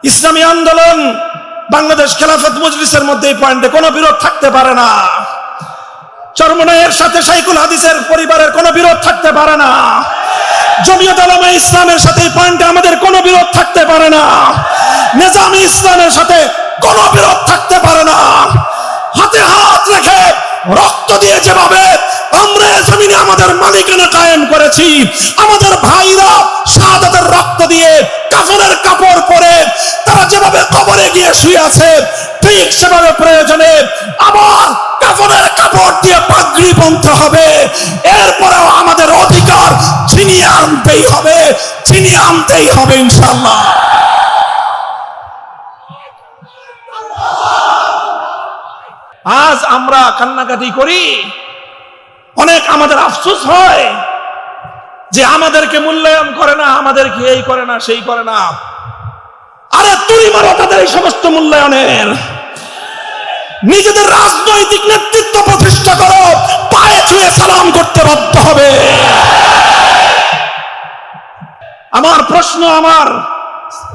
ইসলামী আন্দোলন বাংলাদেশ খেলাফত মজলিসের মধ্যে এই পয়েন্টে কোনো বিরোধ থাকতে পারে না। চরমনাইয়ের সাথে শাইখুল হাদিসের পরিবারের কোনো বিরোধ থাকতে পারে না। জমিয়ত উলামা ইসলামের সাথে এই পয়েন্টে আমাদের কোনো বিরোধ থাকতে পারে না। নিজামী ইসলামের সাথে কোনো বিরোধ থাকতে পারে না। হাতে হাত রেখে রক্ত দিয়ে যেভাবে আমরা জমিনে আমাদের মালিকানা কায়েম করেছি, আমাদের ভাইরা শাহাদাতের রক্ত দিয়ে কাফনের কাপড় পরে তারা যেভাবে কবরে গিয়ে শুয়ে আছে, ঠিক সেভাবে প্রয়োজনে আবার কাফনের কাপড় দিয়ে পাগড়ি বন্ধ হবে। এরপরেও আমাদের অধিকার ছিনিয়ে আনতেই হবে, ছিনিয়ে আনতেই হবে ইনশাআল্লাহ। আজ আমরা কান্নাকাটি করি, অনেক আমাদের আফসোস হয় যে আমাদেরকে মূল্যায়ন করে না, আমাদেরকে এই করে না, সেই করে না। আরে তুই মারো তাদের এই সমস্ত মূল্যায়নের। নিজেদের রাজনৈতিক নেতৃত্ব প্রতিষ্ঠা করো, পায়ে ছুঁয়ে সালাম করতে বাধ্য হবে। আমার প্রশ্ন আমার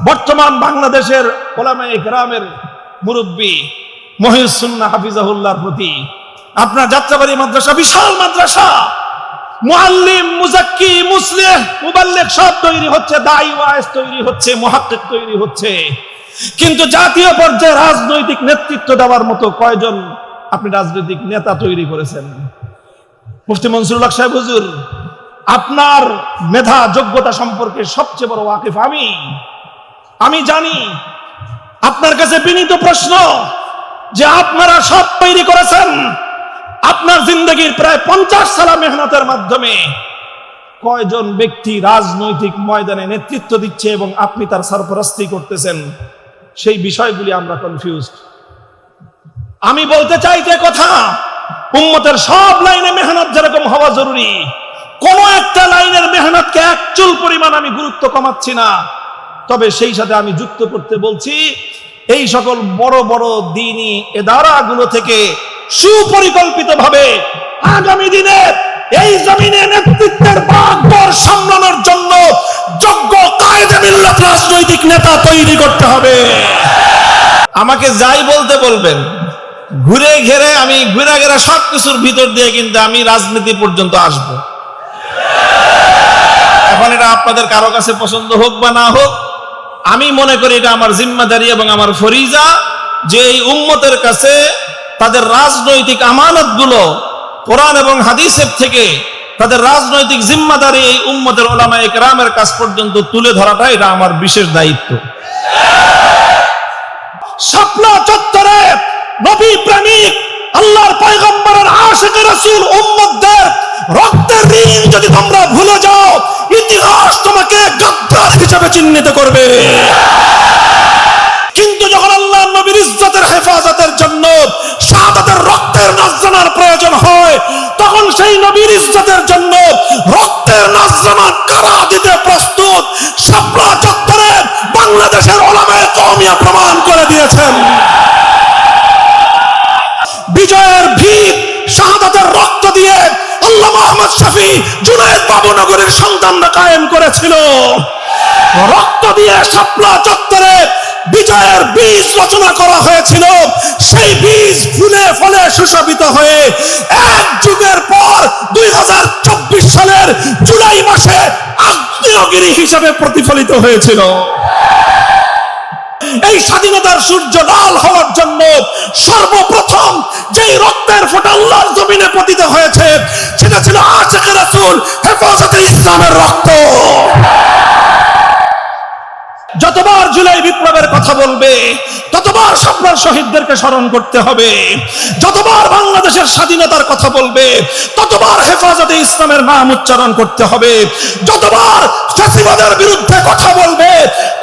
বর্তমান বাংলাদেশের উলামায়ে কেরামের মুরব্বী মহিউস সুন্নাহ হাফিজাহুল্লাহর প্রতি। আপনার যাত্রাবাড়ি মাদ্রাসা বিশাল মাদ্রাসা, মুআল্লিম, মুজাক্কি, মুসলিহ, মুবাল্লিগ সব তৈরি হচ্ছে, দাঈ ওয়াইজ তৈরি হচ্ছে, মুহাক্কিক তৈরি হচ্ছে, কিন্তু জাতীয় পর্যায়ে রাজনৈতিক নেতৃত্ব দেওয়ার মতো কয়জন আপনি রাজনৈতিক নেতা তৈরি করেছেন? মুফতি মনসুরুল হক সাহেব হুজুর, আপনার মেধা যোগ্যতা সম্পর্কে সবচেয়ে বড় ওয়াকিফ আমি জানি। আপনার কাছে বিনীত প্রশ্ন যে আপনারা সব তৈরি করেছেন, আপনার জিন্দগির প্রায় 50 সালা মেহনতের মাধ্যমে কয়জন ব্যক্তি রাজনৈতিক ময়দানে নেতৃত্ব দিচ্ছে এবং আপনি তার সরপরস্তি করতেছেন? সেই বিষয়গুলি আমরা কনফিউজড। আমি বলতে চাই যে কথা, উম্মতের সব লাইনে মেহনত যেরকম হওয়া জরুরি, কোন একটা লাইনের মেহনতকে এক চুল পরিমাণ আমি গুরুত্ব কমাচ্ছি না। তবে সেই সাথে আমি যুক্ত করতে বলছি, এই সকল বড় বড় দ্বীনি ইদারাগুলো থেকে সুপরিকল্পিতভাবে আগামী দিনে এই জমিনে নেতৃত্বের বাগদর সামলানোর জন্য যোগ্য কায়েদে মিল্লাত রাজনৈতিক নেতা তৈরি করতে হবে। আমাকে যাই বলতে বলবেন, ঘুরে ঘেরে আমি ঘুরে ঘেরা সবকিছুর ভিতর দিয়ে কিন্তু আমি রাজনীতি পর্যন্ত আসব। এখন এটা আপনাদের কারো কাছে পছন্দ হোক বা না হোক, আমি মনে করি এটা আমার জিম্মাদারি এবং আমার ফরিজা যে এই উম্মতের কাছে তাদের রাজনৈতিক আমানতগুলো কোরআন এবং হাদিসের থেকে তাদের রাজনৈতিক জিম্মাদারি এই উম্মতের উলামায়ে কেরামের কাছ পর্যন্ত তুলে ধরাটা এটা আমার বিশেষ দায়িত্ব। শাপলা চত্বরে নবী প্রেমিক আল্লাহর পয়গম্বরের আশিক রাসূল উম্মতদের রক্তের ঋণ যদি তোমরা ভুলে যাও, ইতিহাস তোমাকে গাদ্দার হিসেবে চিহ্নিত করবে। কিন্তু যখন আল্লাহ নবীর ইজ্জতের হেফাজতের জন্য শাহাদাতের রক্তের নজরানার প্রয়োজন হয়, তখন সেই নবীর ইজ্জতের জন্য রক্তের নজরানা কারা দিতে প্রস্তুত, শাপলা চত্বরে বাংলাদেশের উলামায়ে কওমিয়া প্রমাণ করে দিয়েছেন। বিজয়ের ভিত শাহাদাতের রক্ত দিয়ে আল্লামা আহমদ শফী জুনায়েদ বাবুনগরের সন্তানরা কায়েম করেছিল। রক্ত দিয়ে শাপলা চত্বরে বিজয়ের বীজ রচনা করা হয়েছিল। সেই বীজ ফুলে ফলে সুশোভিত হয়ে এক যুগের পর 2024 সালের জুলাই মাসে আগ্নেয়গিরি হিসেবে প্রতিফলিত হয়েছিল। এই স্বাধীনতার সূর্য লাল হওয়ার জন্য সর্বপ্রথম যেই রক্তের ফোঁটা আল্লাহর জমিনে পতিত হয়েছে, সেটা ছিল আশিক রাসূল হেফাজতে ইসলামের রক্ত। যতবার জুলাই বিপ্লবের কথা বলবে, ততবার স্বপ্নের শহীদদেরকে স্মরণ করতে হবে। যতবার বাংলাদেশের স্বাধীনতার কথা বলবে, ততবার হেফাজতে ইসলামের নাম উচ্চারণ করতে হবে। যতবার ফ্যাসিবাদের বিরুদ্ধে কথা বলবে,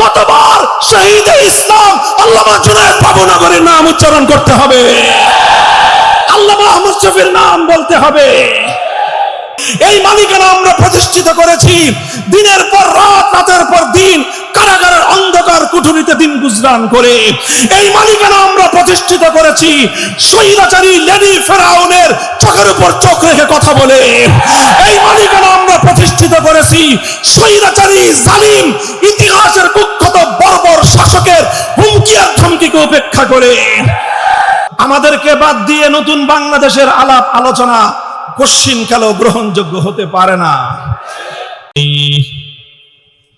ততবার শহীদে ইসলাম আল্লামা জুনায়েদ বাবুনগরের নাম উচ্চারণ করতে হবে। আল্লামা আহমদ শফীর নাম বলতে হবে। এই মালিকানা আমরা প্রতিষ্ঠিত করেছি। দিনের পর রাত, রাতের পর দিন কারাগারের অন্ধকার কুঠুরিতে দিন গুজরান করে এই মালিকানা আমরা প্রতিষ্ঠিত করেছি। স্বৈরাচারী লেডি ফেরাউনের চোখের উপর চোখ রেখে কথা বলে এই মালিকানা আমরা প্রতিষ্ঠিত করেছি। স্বৈরাচারী জালিম ইতিহাসের কুখ্যাত বর্বর শাসকের হুমকি আর ধমকিকে উপেক্ষা করে আমাদেরকে বাদ দিয়ে নতুন বাংলাদেশের আলাপ আলোচনা কশ্চিন কালেও গ্রহণযোগ্য হতে পারে না।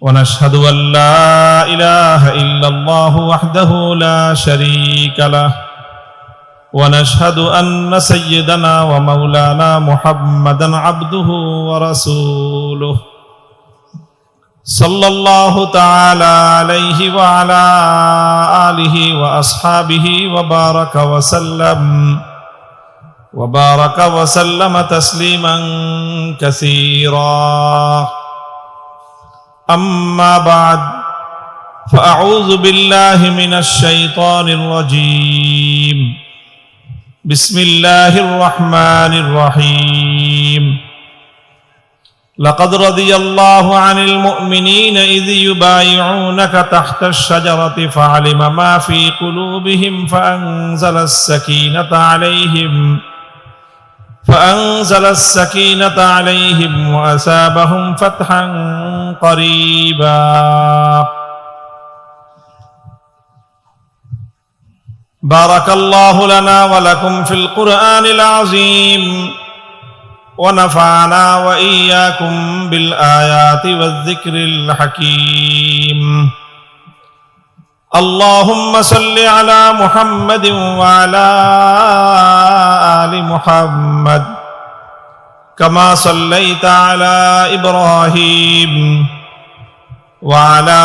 ونشهد أن لا إله إلا الله وحده لا شريك له ونشهد أن سيدنا ومولانا محمدا عبده ورسوله صلى الله تعالى عليه وعلى آله وأصحابه وبارك وسلم تسليما كثيرا أما بعد فأعوذ بالله من الشيطان الرجيم بسم الله الرحمن الرحيم لقد رضي الله عن المؤمنين إذ يبايعونك تحت الشجرة فعلم ما في قلوبهم فأنزل السكينة عليهم وأثابهم فتحا قريبا بارك الله لنا ولكم في القرآن العظيم ونفعنا وإياكم بالآيات والذكر الحكيم اللهم صل على محمد وعلى آل محمد كما صليت على إبراهيم وعلى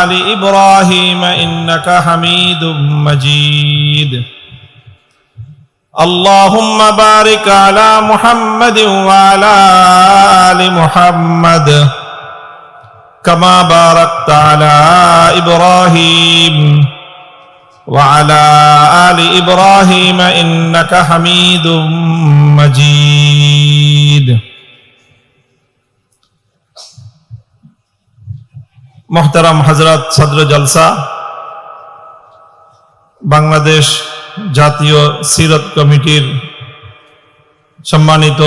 آل إبراهيم إنك حميد مجيد اللهم بارك على محمد وعلى آل محمد كما باركت على إبراهيم وعلى آل إبراهيم إنك حميد مجيد محترم حضرات صدر जलसा বাংলাদেশ জাতীয় সিরত কমিটির সম্মানিত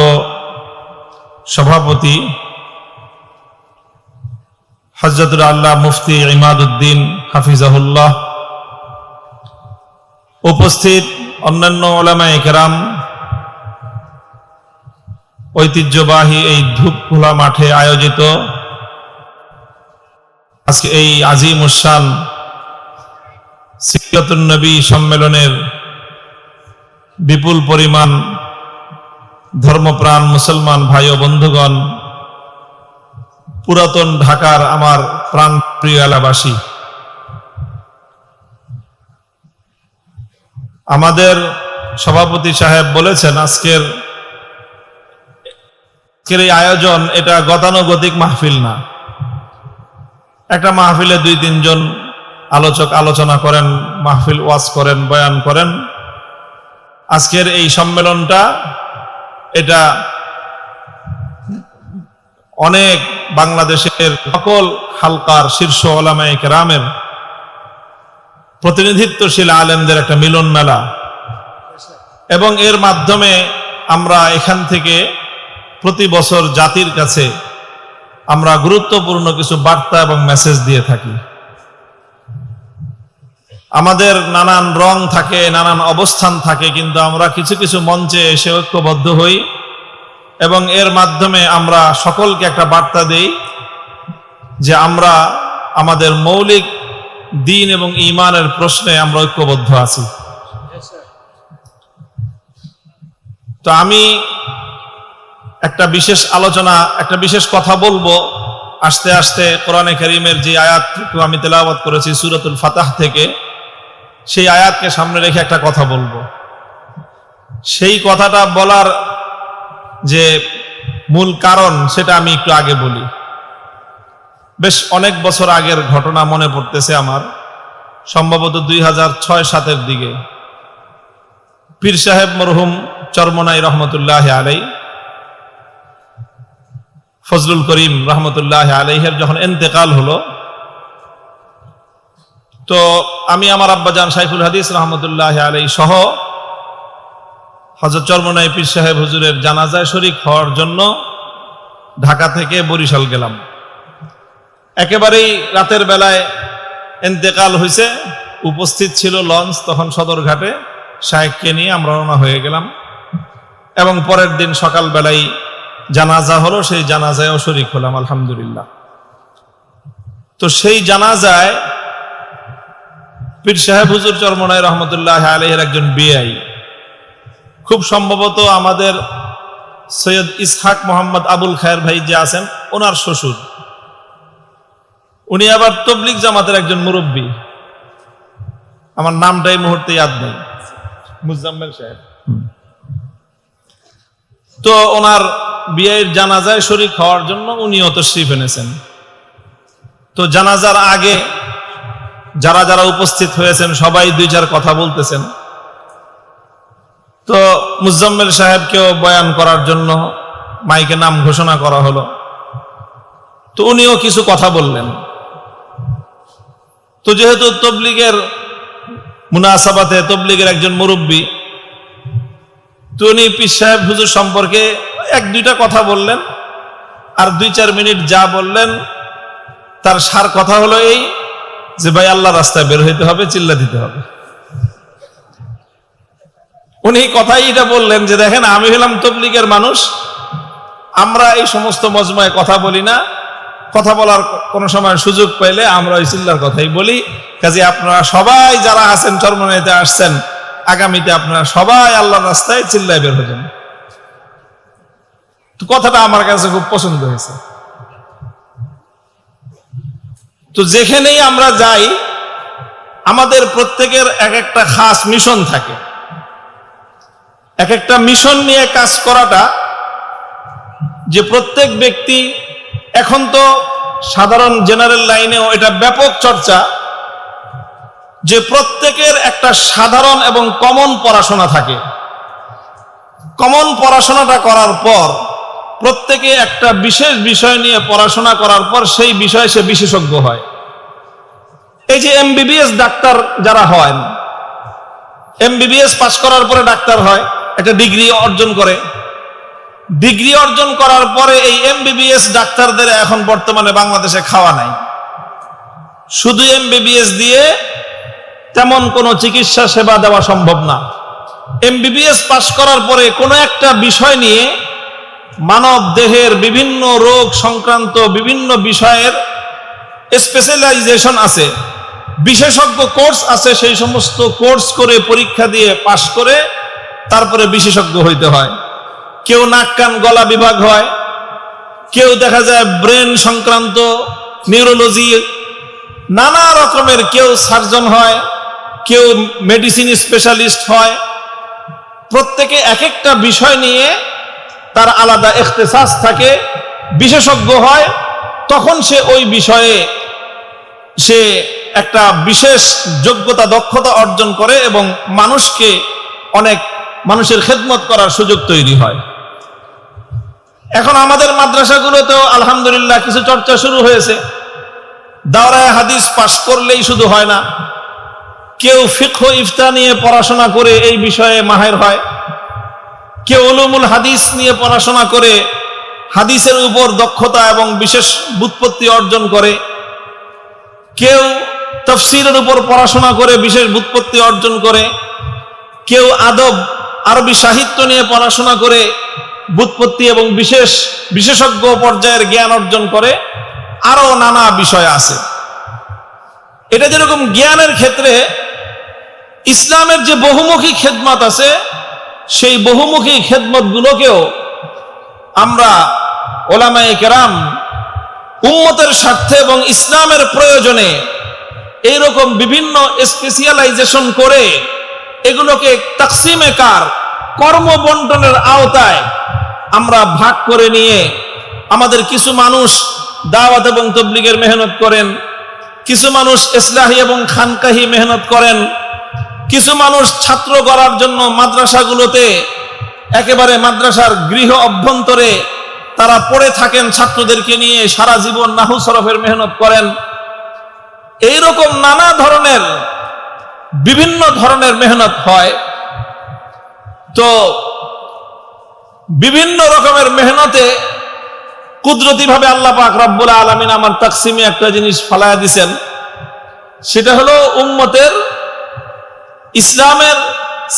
সভাপতি হযরতুল আল্লাহ মুফতি ইমাদউদ্দিন হাফিজাহুল্লাহ, উপস্থিত অন্যান্য উলামায়ে কেরাম, ঐতিহ্যবাহী এই ধূপখোলা মাঠে আয়োজিত আজকে এই আজিমুস শান সিরাতুন নবী সম্মেলনের বিপুল পরিমাণ ধর্মপ্রাণ মুসলমান ভাই ও বন্ধুগণ, পুরাতন ঢাকার আমার প্রাণপ্রিয় এলাকাবাসী, আমাদের সভাপতি সাহেব বলেছেন আজকের এই আয়োজন এটা গতানুগতিক মাহফিল না। একটা মাহফিলে 2-3 জন আলোচক আলোচনা করেন, মাহফিল ওয়াজ করেন, বয়ান করেন। আজকের এই সম্মেলনটা এটা অনেক বাংলাদেশের সকল হালকার শীর্ষ উলামায়ে কেরামের প্রতিনিধিত্বশীল আলেমদের একটা মিলন মেলা, এবং এর মাধ্যমে আমরা এখান থেকে প্রতি বছর জাতির কাছে আমরা গুরুত্বপূর্ণ কিছু বার্তা এবং মেসেজ দিয়ে থাকি। আমাদের নানান রং থাকে, নানান অবস্থান থাকে, কিন্তু আমরা কিছু কিছু মঞ্চে এসে ঐক্যবদ্ধ হই এবং এর মাধ্যমে আমরা সকলকে একটা বার্তা দেই যে আমরা আমাদের মৌলিক দ্বীন এবং ঈমানের প্রশ্নে আমরা ঐক্যবদ্ধ আছি। তো আমি একটা বিশেষ আলোচনা, একটা বিশেষ কথা বলবো। আস্তে আস্তে কোরআনে কারীমের যে আয়াতটুকু আমি তেলাওয়াত করেছি সূরাতুল ফাতহ থেকে, সেই আয়াতকে সামনে রেখে একটা কথা বলবো। সেই কথাটা বলার যে মূল কারণ সেটা আমি একটু আগে বলি। বেশ অনেক বছর আগের ঘটনা মনে পড়তেছে আমার, সম্ভবত 2006-07 দিকে পীর সাহেব মরহুম চরমনাই রহমতুল্লাহ আলাই ফজলুল করিম রহমতুল্লাহ আলাইহির যখন ইন্তেকাল হলো, তো আমি আমার আব্বাজান শাইখুল হাদিস রহমতুল্লাহ আলাইহি সহ হযরত চরমনাই পীর সাহেব হুজুরের জানাজায় শরীক হওয়ার জন্য ঢাকা থেকে বরিশাল গেলাম। একেবারেই রাতের বেলায় ইন্তেকাল হয়েছে, উপস্থিত ছিল লঞ্চ তখন সদরঘাটে, শায়েখকে নিয়ে আমরা রওনা হয়ে গেলাম এবং পরের দিন সকালবেলায় জানাজা হলো, সেই জানাজায়ও শরীক হলাম আলহামদুলিল্লাহ। তো সেই জানাজায় পীর সাহেব হুজুর চরমনাই রহমতুল্লাহ আলাইহির একজন বিআই, খুব সম্ভবত আমাদের সৈয়দ ইসহাক মোহাম্মদ আবুল খায়ের ভাই যে আছেন ওনার শ্বশুর, উনি আবার তবলিগ জামাতের একজন মুরব্বী, আমার নামটা এই মুহূর্তে ইয়াদ নেই, মুজাম্মেল সাহেব। তো ওনার বিয়ের জানাজায় শরীক হওয়ার জন্য উনিও তশরিফ এনেছেন। তো জানাজার আগে যারা যারা উপস্থিত হয়েছেন সবাই দুই চার কথা বলতেছেন। তো মুজাম্মেল সাহেবকেও বয়ান করার জন্য মাইকে নাম ঘোষণা করা হলো, তো উনিও কিছু কথা বললেন। তো যেহেতু তবলিগের মুনাসাবাতে তবলিগের একজন মুরব্বী, তো উনি পীর সাহেব হুজুর সম্পর্কে এক দুইটা কথা বললেন, আর 2-4 মিনিট যা বললেন তার সার কথা হলো এই যে ভাই আল্লাহ রাস্তায় বের হইতে হবে, চিল্লা দিতে হবে। উনি কথাই এটা বললেন যে দেখেন, আমি হলাম তবলিগের মানুষ, আমরা এই সমস্ত মজমায় কথা বলি না, কথা বলার কোন সময় সুযোগ পাইলে আমরা ওই চিল্লার কথাই বলি। কাজে আপনারা সবাই যারা আছেন চরমনাইতে আসছেন, আগামীতে আপনারা সবাই আল্লাহর রাস্তায় চিল্লায় বের হয়ে যান। তো কথাটা আমার কাছে খুব পছন্দ হয়েছে। তো যেখানেই আমরা যাই আমাদের প্রত্যেকের এক একটা খাস মিশন থাকে, এক একটা মিশন নিয়ে কাজ করাটা, যে প্রত্যেক ব্যক্তি, এখন তো সাধারণ জেনারেল লাইনেও এটা ব্যাপক চর্চা, যে প্রত্যেকের একটা সাধারণ এবং কমন পড়াশোনা থাকে। কমন পড়াশোনাটা করার পর প্রত্যেকে একটা বিশেষ বিষয় নিয়ে পড়াশোনা করার পর সেই বিষয়ে সে বিশেষজ্ঞ হয়। এই যে এমবিবিএস ডাক্তার যারা হয়, এমবিবিএস পাস করার পরে ডাক্তার হয়, একটা ডিগ্রি অর্জন করে। ডিগ্রি অর্জন করার পরে এই এমবিবিএস ডাক্তারদের এখন বর্তমানে বাংলাদেশে খাওয়া নাই। শুধু এমবিবিএস দিয়ে তেমন কোনো চিকিৎসা সেবা দেওয়া সম্ভব না। এমবিবিএস পাস করার পরে কোনো একটা বিষয় নিয়ে, মানব দেহের বিভিন্ন রোগ সংক্রান্ত বিভিন্ন বিষয়ের স্পেশালাইজেশন আছে, বিশেষজ্ঞ কোর্স আছে, সেই সমস্ত কোর্স করে পরীক্ষা দিয়ে পাস করে তারপরে বিশেষজ্ঞ হইতে হয়। কেউ নাক কান গলা বিভাগ হয়, কেউ দেখা যায় ব্রেন সংক্রান্ত নিউরোলজি, নানা রকমের, কেউ সার্জন হয়, কেউ মেডিসিন স্পেশালিস্ট হয়। প্রত্যেকে এক একটা বিষয় নিয়ে তার আলাদা ইখতিসাস থাকে, বিশেষজ্ঞ হয়। তখন সে ওই বিষয়ে সে একটা বিশেষ যোগ্যতা দক্ষতা অর্জন করে এবং মানুষকে অনেক মানুষের খেদমত করার সুযোগ তৈরি হয়। এখন আমাদের মাদ্রাসাগুলোতেও আলহামদুলিল্লাহ কিছু চর্চা শুরু হয়েছে। দাওরায়ে হাদিস পাশ করলেই শুধু হয় না, কেউ ফিকহ ইফতা নিয়ে পড়াশোনা করে এই বিষয়ে মাহের হয়, কেউ উলুমুল হাদিস নিয়ে পড়াশোনা করে হাদিসের উপর দক্ষতা এবং বিশেষ ব্যুৎপত্তি অর্জন করে, কেউ তাফসীরের উপর পড়াশোনা করে বিশেষ ব্যুৎপত্তি অর্জন করে, কেউ আদব আরবি সাহিত্য নিয়ে পড়াশোনা করে ব্যুৎপত্তি এবং বিশেষজ্ঞ পর্যায়ের জ্ঞান অর্জন করে। আরো নানা বিষয় আছে। এটা যেরকম জ্ঞানের ক্ষেত্রে ইসলামের যে বহুমুখী খেদমত আছে, সেই বহুমুখী খেদমত গুলোকেও আমরা ওলামায়ে কেরাম উম্মতের স্বার্থে এবং ইসলামের প্রয়োজনে এইরকম বিভিন্ন স্পেশালাইজেশন করে এগুলোকে তাকসিমে কার, কর্মবন্টনের আওতায় আমরা ভাগ করে নিয়ে, আমাদের কিছু মানুষ দাওয়াত এবং তাবলীগের মেহনত করেন, কিছু মানুষ ইসলাহি এবং খানকাহি মেহনত করেন, কিছু মানুষ ছাত্র গড়ার জন্য মাদ্রাসাগুলোতে একেবারে মাদ্রাসার গৃহ অভ্যন্তরে তারা পড়ে থাকেন ছাত্রদেরকে নিয়ে, সারা জীবন নাহু সরফের মেহনত করেন। এইরকম নানা ধরনের বিভিন্ন ধরনের মেহনত হয়। তো বিভিন্ন রকমের মেহনতে কুদরতি ভাবে আল্লাহ পাক রব্বুল আলামিন আমার তাকসিমে একটা জিনিস ফালায়া দিছেন, সেটা হলো উম্মতের ইসলামের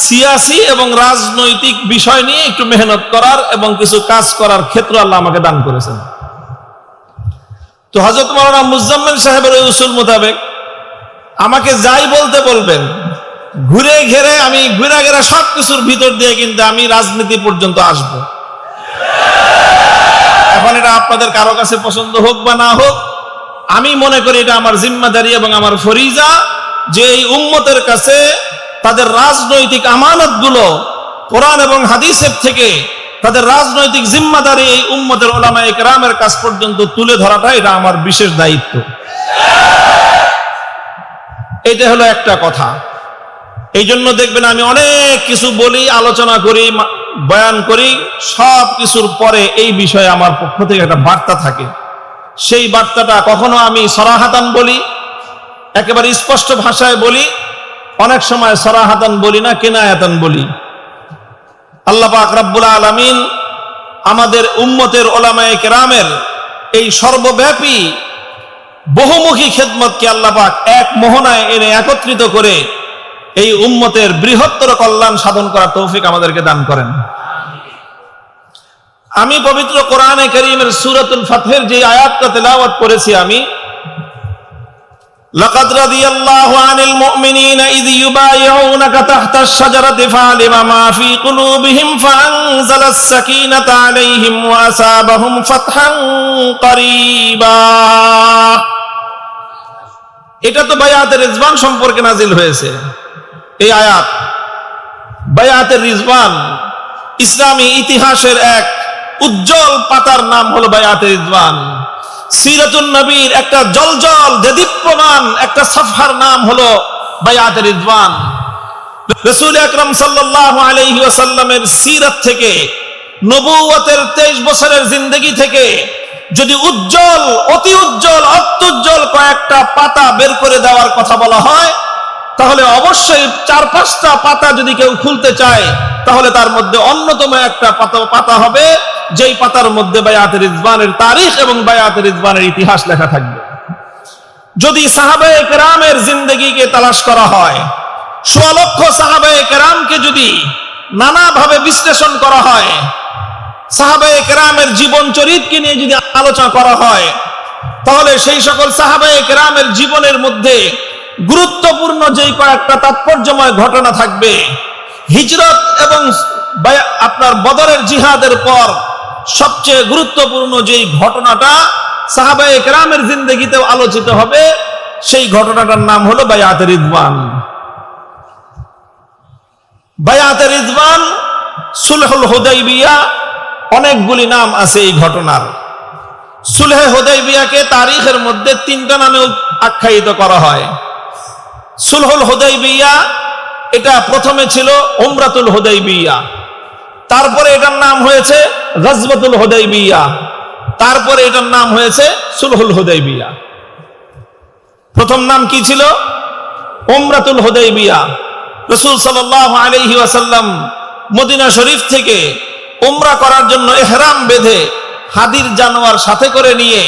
সিয়াসি এবং রাজনৈতিক বিষয় নিয়ে একটু মেহনত করার এবং কিছু কাজ করার ক্ষেত্র আল্লাহ আমাকে দান করেছেন। তো হযরত মাওলানা মুজাম্মেল সাহেবের ওই উসুল মোতাবেক আমাকে যাই বলতে বলবেন, ঘুরে ঘেরে আমি ঘুরে ঘেরে সবকিছুর ভিতর দিয়ে কিন্তু আমি রাজনীতি পর্যন্ত আসব। এখন এটা আপনাদের কারো কাছে পছন্দ হোক বা না হোক, আমি মনে করি এটা আমার জিম্মাদারি এবং আমার ফরিজা যে এই উম্মতের কাছে তাদের রাজনৈতিক আমানতগুলো কোরআন এবং হাদিসের থেকে তাদের রাজনৈতিক জিম্মাদারি এই উম্মতের উলামায়ে কেরামের কাছ পর্যন্ত তুলে ধরাটা এটা আমার বিশেষ দায়িত্ব। এটা হলো একটা কথা। এই জন্য দেখবেন আমি অনেক কিছু বলি, আলোচনা করি, বয়ান করি, সব কিছুর পরে এই বিষয়ে আমার পক্ষ থেকে একটা বার্তা থাকে। সেই বার্তাটা কখনো আমি সরাহাতান বলি, একেবারে স্পষ্ট ভাষায় বলি, অনেক সময় সরাহাতান বলি না, কিনায়াতান বলি। আল্লাহ পাক রব্বুল আলামিন আমাদের উম্মতের উলামায়ে কেরামের এই সর্বব্যাপী বহুমুখী খেদমতকে আল্লাহ পাক এক মোহনায় এনে একত্রিত করে এই উম্মতের বৃহত্তর কল্যাণ সাধন করার তৌফিক আমাদেরকে দান করেন। আমি পবিত্র কোরআনে কারীমের সূরাতুল ফাতহের যে আয়াতটা তেলাওয়াত করেছি আমি, লাকাদ রাদিয়াল্লাহু আনিল মুমিনিনা ইয ইউবাইউনাকা তাহতাশ শাজারাতি ফাআলিমা মা ফি কুলুবিহিম ফাআনজালাস সাকিনাতা আলাইহিম ওয়া আসাবাহুম ফাতহান করিবা। এটা তো বায়াতের রিজওয়ান সম্পর্কে নাজিল হয়েছে। এই আয়াত বায়াতের রিজওয়ান, ইসলামী ইতিহাসের এক উজ্জ্বল পাতার নাম হলো বায়াতের রিজওয়ান। সিরাতুন নবীর একটা জলজল দেদীপ্যমান একটা সফহার নাম হলো বায়াতের রিজওয়ান। রাসূল আকরাম সাল্লাল্লাহু আলাইহি ওয়াসাল্লামের সিরাত থেকে, নবুয়তের 23 বছরের জিন্দেগি থেকে যদি উজ্জ্বল, অতি উজ্জ্বল, অত্যুজ্জ্বল কয়েকটা পাতা বের করে দেওয়ার কথা বলা হয়, তাহলে অবশ্যই 4-5টা পাতা যদি কেউ খুলতে চায়, তাহলে তার মধ্যে অন্যতম একটা পাতা হবে যেই পাতার মধ্যে বায়াতের রিজওয়ানের তারিখ এবং বায়াতের রিজওয়ানের ইতিহাস লেখা থাকবে। যদি সাহাবায়ে কেরামের জিন্দেগিকে তালাশ করা হয়, 1.5 লক্ষ সাহাবায়ে কেরামকে যদি নানাভাবে বিশ্লেষণ করা হয়, সাহাবায়ে কেরামের জীবন চরিত্রকে নিয়ে যদি আলোচনা করা হয়, তাহলে সেই সকল সাহাবায়ে কেরামের জীবনের মধ্যে গুরুত্বপূর্ণ যেই কয়েকটা তাৎপর্যময় ঘটনা থাকবে, হিজরত এবং আপনার বদরের জিহাদের পর সবচেয়ে গুরুত্বপূর্ণ যেই ঘটনাটা সাহাবায়ে কেরামের জিন্দেগিতেও আলোচিত হবে, সেই ঘটনাটার নাম হলো বায়াতের রিজওয়ান। বায়াতের রিজওয়ান, সুলহুল হুদাইবিয়া, অনেকগুলি নাম আছে এই ঘটনার। সুলহে হুদাইবিয়াকে তারিখের মধ্যে 3টা নামে আখ্যায়িত করা হয়। সুলহুল হুদাইবিয়া, এটা প্রথমে ছিল উমরাতুল হুদাইবিয়া, তারপরে এটার নাম হয়েছে গজওয়াতুল হুদাইবিয়া, তারপরে এটার নাম হয়েছে সুলহুল হুদাইবিয়া। প্রথম নাম কি ছিল? উমরাতুল হুদাইবিয়া। রাসূল সাল্লাল্লাহু আলাইহি ওয়াসাল্লাম মদিনা শরীফ থেকে উমরা করার জন্য ইহরাম বেঁধে হাদির জানোয়ার সাথে করে নিয়ে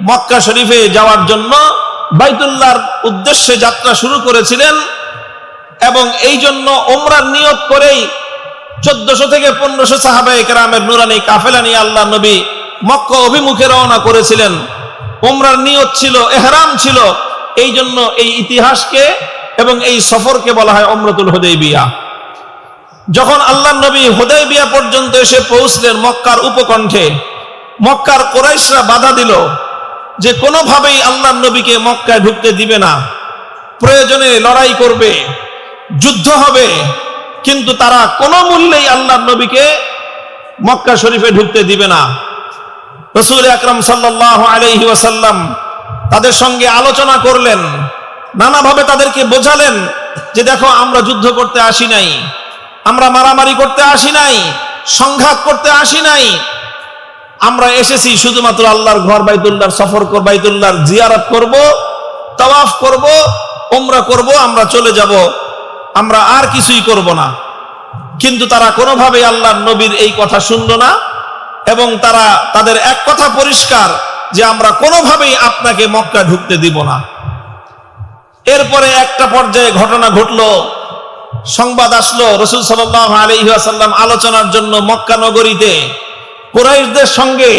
মক্কা শরীফে যাওয়ার জন্য বাইতুল্লাহর উদ্দেশ্যে যাত্রা শুরু করেছিলেন এবং এই জন্য উমরার নিয়ত করেই 1400 থেকে 1500 সাহাবায়ে কেরামের নুরানি কাফেলা নিয়ে আল্লাহ নবী মক্কা অভিমুখে রওনা করেছিলেন। উমরার নিয়ত ছিল, ইহরাম ছিল, এই জন্য এই ইতিহাসকে এবং এই সফরকে বলা হয় উমরাতুল হুদাইবিয়া। যখন আল্লাহ নবী হুদাইবিয়া পর্যন্ত এসে পৌঁছলেন মক্কার উপকণ্ঠে, মক্কার কুরাইশরা বাধা দিল যে কোনোভাবেই আল্লাহ নবীকে মক্কায় ঢুকতে দিবে না, প্রয়োজনে লড়াই করবে, যুদ্ধ হবে, কিন্তু তারা কোনো মূল্যেই আল্লাহ নবীকে মক্কা শরীফে ঢুকতে দিবে না। রাসূল আকরাম সাল্লাল্লাহু আলাইহি ওয়াসাল্লাম তাদের সঙ্গে আলোচনা করলেন, নানাভাবে তাদেরকে বোঝালেন যে দেখো, আমরা যুদ্ধ করতে আসি নাই, আমরা মারামারি করতে আসি নাই, সংঘাত করতে আসি নাই, আমরা এসেছি শুধুমাত্র আল্লাহর ঘর বাইতুল্লাহর সফর করব, বাইতুল্লাহর জিয়ারত করব, তাওয়াফ করব, উমরা করব, আমরা চলে যাব, আমরা আর কিছুই করব না। কিন্তু তারা কোনোভাবেই আল্লাহর নবীর এই কথা শুনলো না এবং তারা তাদের এক কথা পরিষ্কার যে আমরা কোনোভাবেই আপনাকে মক্কা ঢুকতে দিব না। এরপরে একটা পর্যায়ে ঘটনা ঘটলো, সংবাদ আসলো রাসূল সাল্লাল্লাহু আলাইহি ওয়াসাল্লাম আলোচনার জন্য মক্কা নগরীতে কুরাইশদের সঙ্গে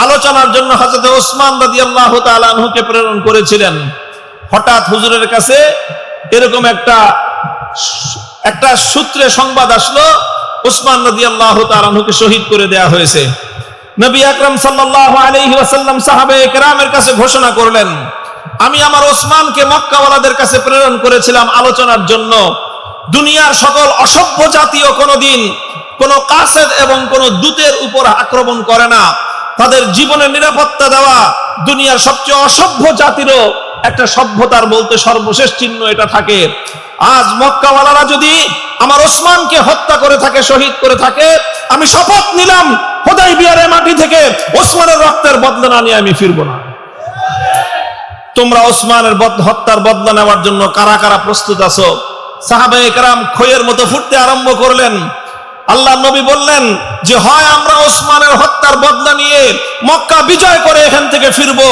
আলোচনার জন্য হযরত ওসমান রাদিয়াল্লাহু তাআলা আনহুকে প্রেরণ করেছিলেন। হঠাৎ হুজুরের কাছে এরকম একটা সূত্রে সংবাদ আসলো, ওসমান রাদিয়াল্লাহু তাআলা আনহুকে শহীদ করে দেয়া হয়েছে। নবী আকরাম সাল্লাল্লাহু আলাইহি ওয়াসাল্লাম সাহাবায়ে কেরামের কাছে ঘোষণা করলেন, আমি আমার ওসমানকে মক্কাওয়ালাদের কাছে প্রেরণ করেছিলাম আলোচনার জন্য। দুনিয়ার সকল অসভ্য জাতীয় কোনোদিন কোন কাসেদ এবং কোন দূতের উপর আক্রমণ করে না। তাদের জীবনের নিরাপত্তা দেওয়া দুনিয়ার সবচেয়ে অসভ্য জাতিরও একটা সভ্যতার বলতে সর্বশেষ চিহ্ন এটা থাকে। আজ মক্কাওয়ালারা যদি আমার ওসমানকে হত্যা করে থাকে, শহীদ করে থাকে, আমি শপথ নিলাম হুদাইবিয়ার মাটি থেকে ওসমানের রক্তের বদলা না নিয়ে আমি ফিরবো না। তোমরা ওসমানের হত্যার বদলা নেওয়ার জন্য কারা কারা প্রস্তুত আছো? সাহাবায়ে কেরাম খইয়ের মতো ফুটতে আরম্ভ করলেন। আল্লাহ নবী বললেন যে হয় আমরা ওসমানের হত্যার বদলা নিয়ে মক্কা বিজয় করে এখান থেকে ফিরবো,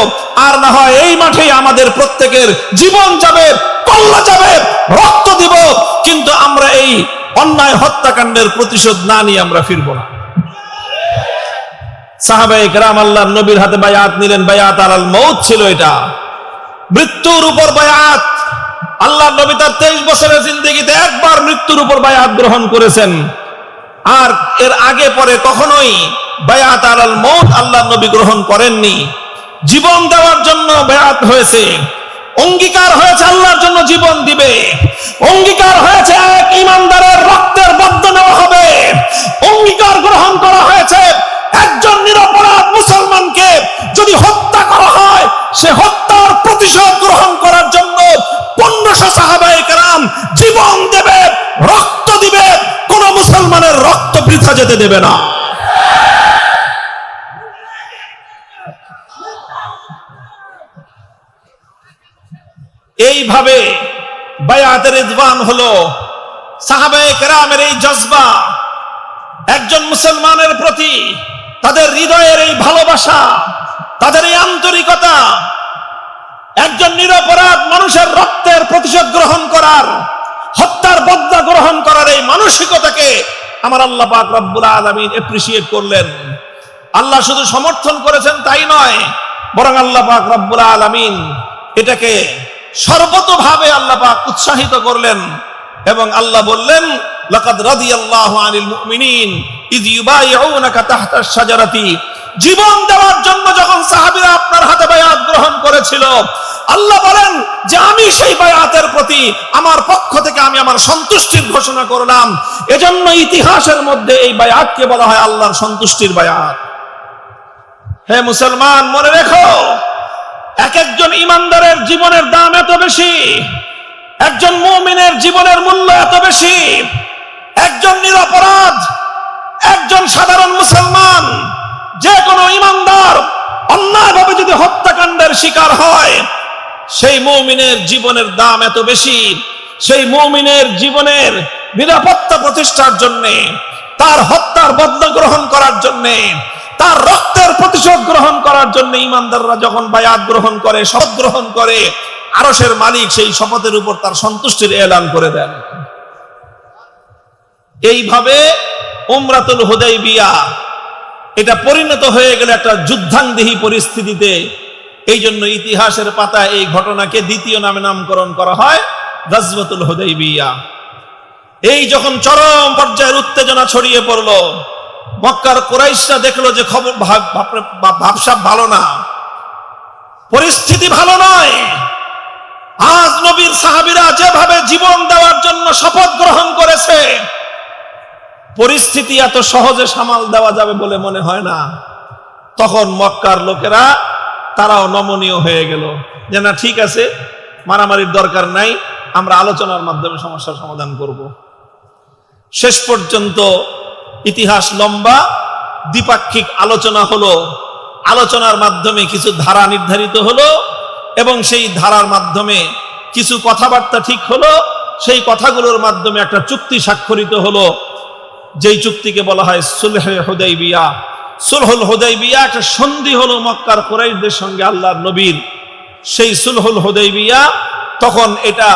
আর না হয় এই মাঠেই আমাদের প্রত্যেকের জীবন যাবে, কল্লা যাবে, রক্ত দিব, কিন্তু আমরা এই অন্যায় হত্যাকাণ্ডের প্রতিশোধ না নিয়ে আমরা ফিরবো না। সাহাবায়ে কেরাম আল্লাহর নবীর হাতে বায়াত নিলেন। বায়াত আলাল মউত ছিল, এটা মৃত্যুর উপর বায়াত। আল্লাহর নবী তার 23 বছরের জিন্দেগিতে একবার মৃত্যুর উপর বায়াত গ্রহণ করেছেন, আর এর আগে পরে কখনোই বায়াত আলাল মউত আল্লাহর নবী গ্রহণ করেননি। জীবন দেওয়ার জন্য বায়াত হয়েছে, অঙ্গীকার হয়েছে আল্লাহর জন্য জীবন দিবে, অঙ্গীকার হয়েছে এক ঈমানদারের রক্তের বদলা নেওয়া হবে, অঙ্গীকার গ্রহণ করা হয়েছে একজন নিরপরাধ মুসলমানকে যদি হত্যা করা হয় সে হত্যার প্রতিশোধ গ্রহণ করার জন্য 1500 সাহাবায়ে কেরাম জীবন দেবে, রক্ত দিবে, কোন মুসলমানের রক্ত বৃথা যেতে দেবে না। এইভাবে বায়াতের রিদওয়ান হলো। সাহাবায়ে কেরামের এই জজবা, একজন মুসলমানের প্রতি তাদের হৃদয়ের এই ভালোবাসা, তাদের এই আন্তরিকতা, একজন নিরপরাধ মানুষের রক্তের প্রতিশোধ গ্রহণ করার, হত্যার বদলা গ্রহণ করার এই মানসিকতাকে আমার আল্লাহ পাক রব্বুল আলামিন এপ্রিশিয়েট করলেন। আল্লাহ শুধু সমর্থন করেছেন তাই নয়, বরং আল্লাহ পাক রব্বুল আলামিন এটাকে সর্বতোভাবে আল্লাহ পাক উৎসাহিত করলেন এবং আল্লাহ বললেন, লাকাদ রাদিয়াল্লাহু আনিল মুমিনিন ইয ইউবাইউনাকা তাহতাশ শাজারাতি। জীবন দেওয়ার জন্য যখন সাহাবীরা আপনার হাতে বায়াত গ্রহণ করেছিল, আল্লাহ বলেন যে আমি সেই বায়াতের প্রতি আমার পক্ষ থেকে আমি আমার সন্তুষ্টির ঘোষণা করলাম। এজন্য ইতিহাসের মধ্যে এই বায়াতকে বলা হয় আল্লাহর সন্তুষ্টির বায়াত। হে মুসলমান, মনে রেখো, এক একজন ঈমানদারের জীবনের দাম এত বেশি, একজন মুমিনের জীবনের মূল্য এত বেশি। একজন নিরপরাধ, একজন সাধারণ মুসলমান, যে কোনো ঈমানদার অন্যায়ভাবে যদি হত্যাকাণ্ডের শিকার হয়, সেই মুমিনের জীবনের দাম এত বেশি। সেই মুমিনের জীবনের নিরাপত্তা প্রতিষ্ঠার জন্য, তার হত্যার বদলা গ্রহণ করার জন্য, তার রক্তের প্রতিশোধ গ্রহণ করার জন্য ঈমানদাররা যখন বায়াত গ্রহণ করে, শপথ গ্রহণ করে, আরশের মালিক সেই শপথের উপর তার সন্তুষ্টির এলান করে দেন। এইভাবে উমরাতুল হুদাইবিয়া এটা পরিণত হয়ে গেল একটা যুদ্ধাঙ্গদেহী পরিস্থিতিতে। এই জন্য ইতিহাসের পাতায় এই ঘটনাকে দ্বিতীয় নামে নামকরণ করা হয় গাজওয়াতুল হুদাইবিয়া। এই যখন চরম পর্যায়ের উত্তেজনা ছড়িয়ে পড়ল, মক্কার কুরাইশরা দেখলো যে খবর ভাবসাব ভালো না, পরিস্থিতি ভালো নয়। আজ নবীর সাহাবীরা যেভাবে জীবন দেওয়ার জন্য শপথ গ্রহণ করেছে, পরিস্থিতি এত সহজে সামাল দেওয়া যাবে বলে মনে হয় না। তখন মক্কার লোকেরা তারাও নমনীয় হয়ে গেল যে না, ঠিক আছে, মারামারির দরকার নাই, আমরা আলোচনার মাধ্যমে সমস্যার সমাধান করব। শেষ পর্যন্ত ইতিহাস লম্বা, দ্বিপাক্ষিক আলোচনা হলো, আলোচনার মাধ্যমে কিছু ধারা নির্ধারিত হলো এবং সেই ধারার মাধ্যমে কিছু কথাবার্তা ঠিক হলো, সেই কথাগুলোর মাধ্যমে একটা চুক্তি স্বাক্ষরিত হলো, যেই চুক্তিকে বলা হয় সুলহে হুদাইবিয়া। সুলহুল হুদাইবিয়া একটা সন্ধি হলো মক্কার কুরাইশদের সঙ্গে আল্লাহর নবীর। সেই সুলহুল হুদাইবিয়া তখন এটা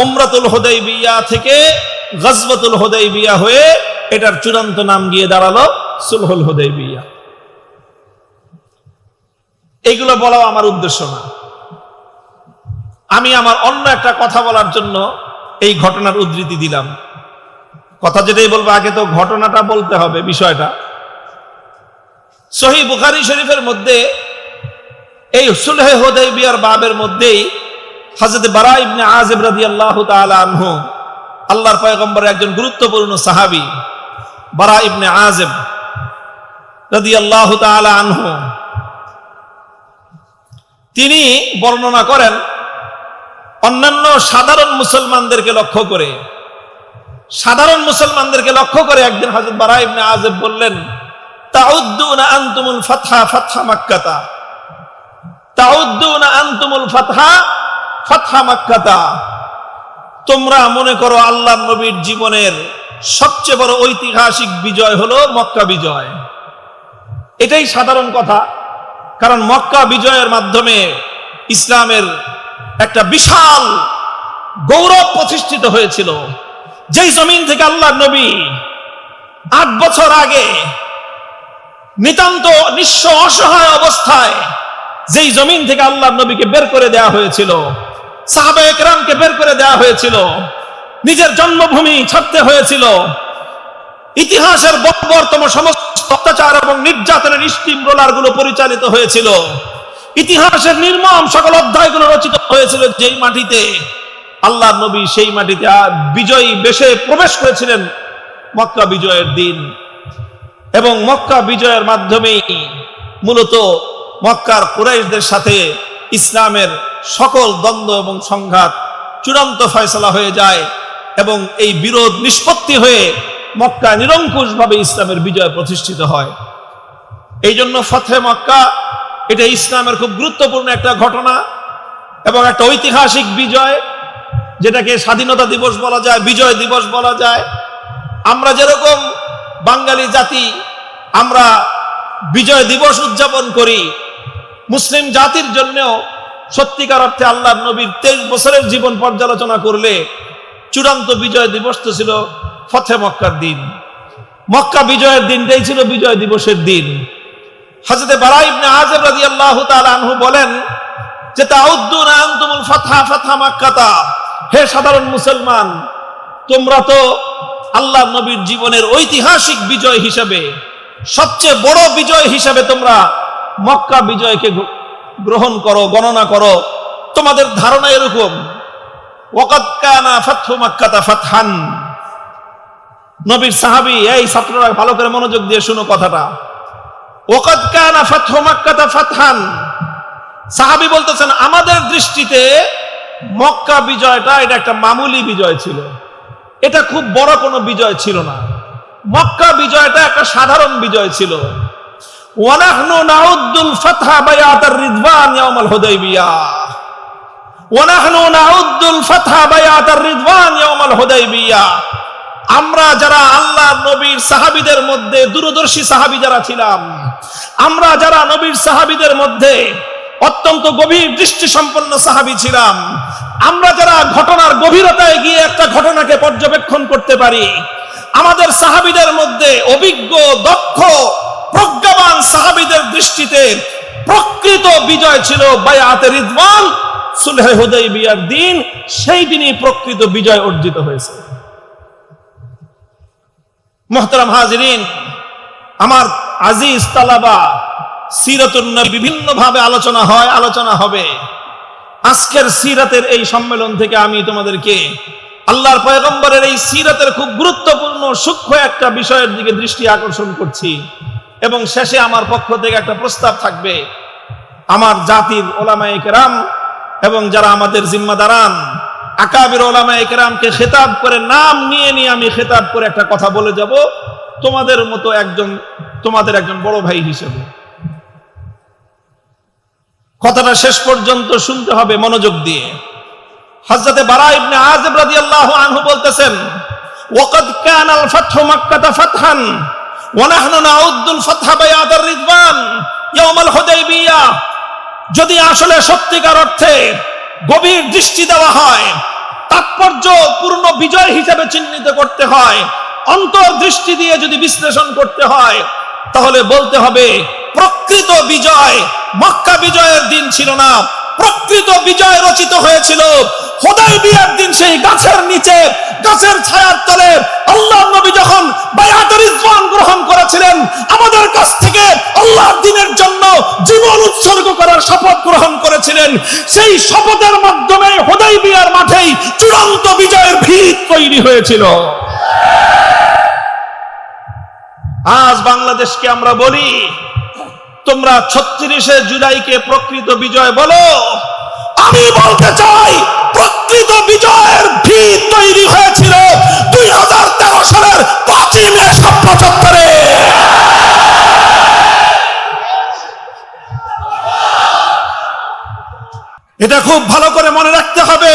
উমরাতুল হুদাইবিয়া থেকে গজওয়াতুল হুদাইবিয়া হয়ে এটার চূড়ান্ত নাম গিয়ে দাঁড়ালো সুলহুল হুদাইবিয়া। এগুলো বলাও আমার উদ্দেশ্য না, আমি আমার অন্য একটা কথা বলার জন্য এই ঘটনার উদ্ধৃতি দিলাম। কথা যেটাই বলবো আগে তো ঘটনাটা বলতে হবে, বিষয়টা। সহিহ বুখারী শরীফের মধ্যে এই সুলহে হুদাইবিয়ার বাবের মধ্যেই হযরত বারা ইবনে আযিব রাদিয়াল্লাহু তাআলা আনহু, আল্লাহর পয়গম্বরের একজন গুরুত্বপূর্ণ সাহাবী বারা ইবনে আযিব রাদিয়াল্লাহু তাআলা আনহু, তিনি বর্ণনা করেন অন্যান্য সাধারণ মুসলমানদেরকে লক্ষ্য করে, একদিন হযরত বারা ইবনে আযিব বললেন, তাউদ্দুনা আনতুমুল ফাতহা ফাতহা মাক্কাতা, তাউদ্দুনা আনতুমুল ফাতহা ফাতহা মাক্কাতা, তোমরা মনে করো আল্লাহর নবীর জীবনের সবচেয়ে বড় ঐতিহাসিক বিজয় হলো মক্কা বিজয়। এটাই সাধারণ কথা, কারণ মক্কা বিজয়ের মাধ্যমে ইসলামের একটা বিশাল গৌরব প্রতিষ্ঠিত হয়েছিল। যেই জমিন থেকে আল্লাহর নবী 8 বছর আগে নিতান্ত নিঃস্ব অসহায় অবস্থায় যেই জমিন থেকে আল্লাহর নবীকে বের করে দেওয়া হয়েছিল, সাহাবায়ে কেরামকে বের করে দেওয়া হয়েছিল, নিজের জন্মভূমি ছাড়তে হয়েছিল, ইতিহাসের বর্বরতম সমস্ত অত্যাচার এবং নির্যাতনের স্টিম রোলার গুলো পরিচালিত হয়েছিল, ইতিহাসের নির্মম সকল অধ্যায়গুলো রচিত হয়েছিল, যেই মাটিতে আল্লাহর নবী সেই মাটিতে বিজয়ী বেশে প্রবেশ করেছিলেন মক্কা বিজয়ের দিন। এবং মক্কা বিজয়ের মাধ্যমেই মূলত মক্কার কুরাইশদের সাথে ইসলামের সকল দ্বন্দ্ব এবং সংঘাত চূড়ান্ত ফয়সালা হয়ে যায় এবং এই বিরোধ নিষ্পত্তি হয়ে মক্কা নিরঙ্কুশভাবে ইসলামের বিজয় প্রতিষ্ঠিত হয়। এই জন্য ফতহে মক্কা এটা ইসলামের খুব গুরুত্বপূর্ণ একটা ঘটনা এবং একটা ঐতিহাসিক বিজয়, যেটাকে স্বাধীনতা দিবস বলা যায়, বিজয় দিবস বলা যায়। আমরা যেরকম বাঙালি জাতি আমরা বিজয় দিবস উদযাপন করি, মুসলিম জাতির জন্যও সত্যিকার অর্থে আল্লাহর নবীর 23 বছরের জীবন পর্যালোচনা করলে চূড়ান্ত বিজয় দিবস তো ছিল ফতহে মক্কার দিন। মক্কা বিজয়ের দিনটাই ছিল বিজয় দিবসের দিন। হযরত বারা ইবনে আযিব রাদিয়াল্লাহু তাআলা আনহু বলেন যে, তাউদ্দুনা আনতুমুল ফাতহা ফাতহা মাক্কাতা, হে সাধারণ মুসলমান, তোমরা তো আল্লাহর নবীর জীবনের ঐতিহাসিক বিজয় হিসেবে, সবচেয়ে বড় বিজয় হিসেবে তোমরা মক্কা বিজয়কে গ্রহণ করো, গণনা করো। তোমাদের ধারণা এরকম, ওয়াকাদ কানা ফাতহু মাক্কাতা ফাতহান। নবীর সাহাবী, এই ছাত্ররা ভালো করে মনোযোগ দিয়ে শুনো কথাটা, ওয়াকাদ কানা ফাতহু মাক্কাতা ফাতহান। সাহাবী বলতেছেন, আমাদের দৃষ্টিতে মক্কা বিজয়টা এটা একটা মামুলি বিজয় ছিল, এটা খুব বড় কোনো বিজয় ছিল না। মক্কা বিজয়টা একটা সাধারণ বিজয় ছিল। ওয়ানাহনু নাউদ্দুল ফাতহা বায়াতার রিদওয়ান ইয়াউমাল হুদাইবিয়া, ওয়ানাহনু নাউদ্দুল ফাতহা বায়াতার রিদওয়ান ইয়াউমাল হুদাইবিয়া। আমরা যারা আল্লাহর নবীর সাহাবীদের মধ্যে দূরদর্শী সাহাবী যারা ছিলাম, আমরা যারা নবীর সাহাবীদের মধ্যে অত্যন্ত গভীর দৃষ্টি সম্পন্ন সাহাবী ছিলাম, আমরা যারা ঘটনার গভীরতায় গিয়ে একটা ঘটনাকে পর্যবেক্ষণ করতে পারি, আমাদের সাহাবীদের মধ্যে অভিজ্ঞ, দক্ষ, প্রজ্ঞাবান সাহাবীদের দৃষ্টিতে প্রকৃত বিজয় ছিল বায়াতে রিদওয়ান, সুলহে হুদাইবিয়ার দিন। সেই দিনই প্রকৃত বিজয় অর্জিত হয়েছে। মুহতারাম হাজিরিন, আমার আজিজ তালাবা, সিরাতুন নবী বিভিন্ন ভাবে আলোচনা হয়, আলোচনা হবে। আজকের সিরাতের এই সম্মেলন থেকে আমি তোমাদেরকে আল্লাহর পয়গম্বরের এই সিরাতের খুব গুরুত্বপূর্ণ সূক্ষ্ম একটা বিষয়ের দিকে দৃষ্টি আকর্ষণ করছি এবং শেষে আমার পক্ষ থেকে একটা প্রস্তাব থাকবে। আমার জাতির ওলামায়ে কেরাম এবং যারা আমাদের জিম্মাদারান আকাবির ওলামায়ে কেরামকে খেতাব করে, নাম নিয়ে নিয়ে আমি খেতাব করে একটা কথা বলে যাব। তোমাদের মতো একজন তোমাদের একজন বড় ভাই হিসেবে। কথাটা শেষ পর্যন্ত শুনতে হবে মনোযোগ দিয়ে। হযরতে বারা ইবনে আযিব রাদিয়াল্লাহু আনহু বলতেছেন, ওয়াকাদ কানাল ফাতহু মক্কাতা ফাতহান ওয়া নাহনু নাউদ্দুল ফাতহা বায়াদার রিদওয়ান ইয়াউমাল হুদাইবিয়া। যদি আসলে সত্যিকার অর্থে গভীর দৃষ্টি দেওয়া হয়, তাৎপর্য পূর্ণ বিজয় হিসেবে চিহ্নিত করতে হয়, অন্তর্দৃষ্টি দিয়ে যদি বিশ্লেষণ করতে হয়, তাহলে বলতে হবে প্রকৃত বিজয় মক্কা বিজয়ের দিন ছিল না, প্রকৃত বিজয় রচিত হয়েছিল হুদায়বিয়ার দিন। সেই গাছের নিচে, গাছের ছায়ার তলে আল্লাহর নবী যখন বায়াতুর রিদওয়ান গ্রহণ করেছিলেন, আমাদের কাছ থেকে আল্লাহর দ্বীনের জন্য জীবন উৎসর্গ করার শপথ গ্রহণ করেছিলেন। সেই শপথের মাধ্যমে হুদায়বিয়ার মাঠেই চূড়ান্ত বিজয়ের ভিত তৈরি হয়েছিল। আজ বাংলাদেশকে আমরা বলি, তোমরা 36শে জুলাইকে প্রকৃত বিজয় বলো। আমি বলতে চাই, প্রকৃত বিজয়ের ভিত তৈরি হয়েছিল 2013 সালের 5ই মে শাপলা চত্বরে। এটা খুব ভালো করে মনে রাখতে হবে।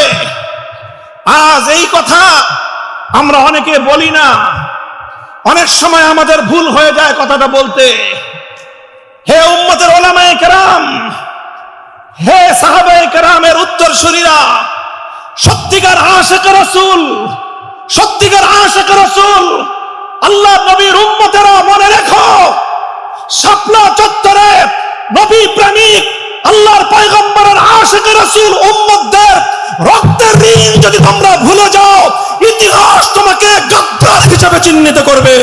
আজ এই কথা আমরা অনেকে বলি না, অনেক সময় আমাদের ভুল হয়ে যায় কথাটা বলতে। হে উম্মতের উলামায়ে কেরাম, হে সাহাবায়ে কেরামের উত্তরসূরিরা, সত্যিকার আশিক রাসূল, সত্যিকার আশিক রাসূল আল্লাহর নবীর উম্মতেরা মনে রেখো, শাপলা চত্বরে নবী প্রেমিক আল্লাহর পয়গম্বরের আশিক রাসূল উম্মতদের রক্তের ঋণ যদি তোমরা ভুলে যাও, ইতিহাস তোমাকে গাদ্দার হিসেবে চিহ্নিত করবে।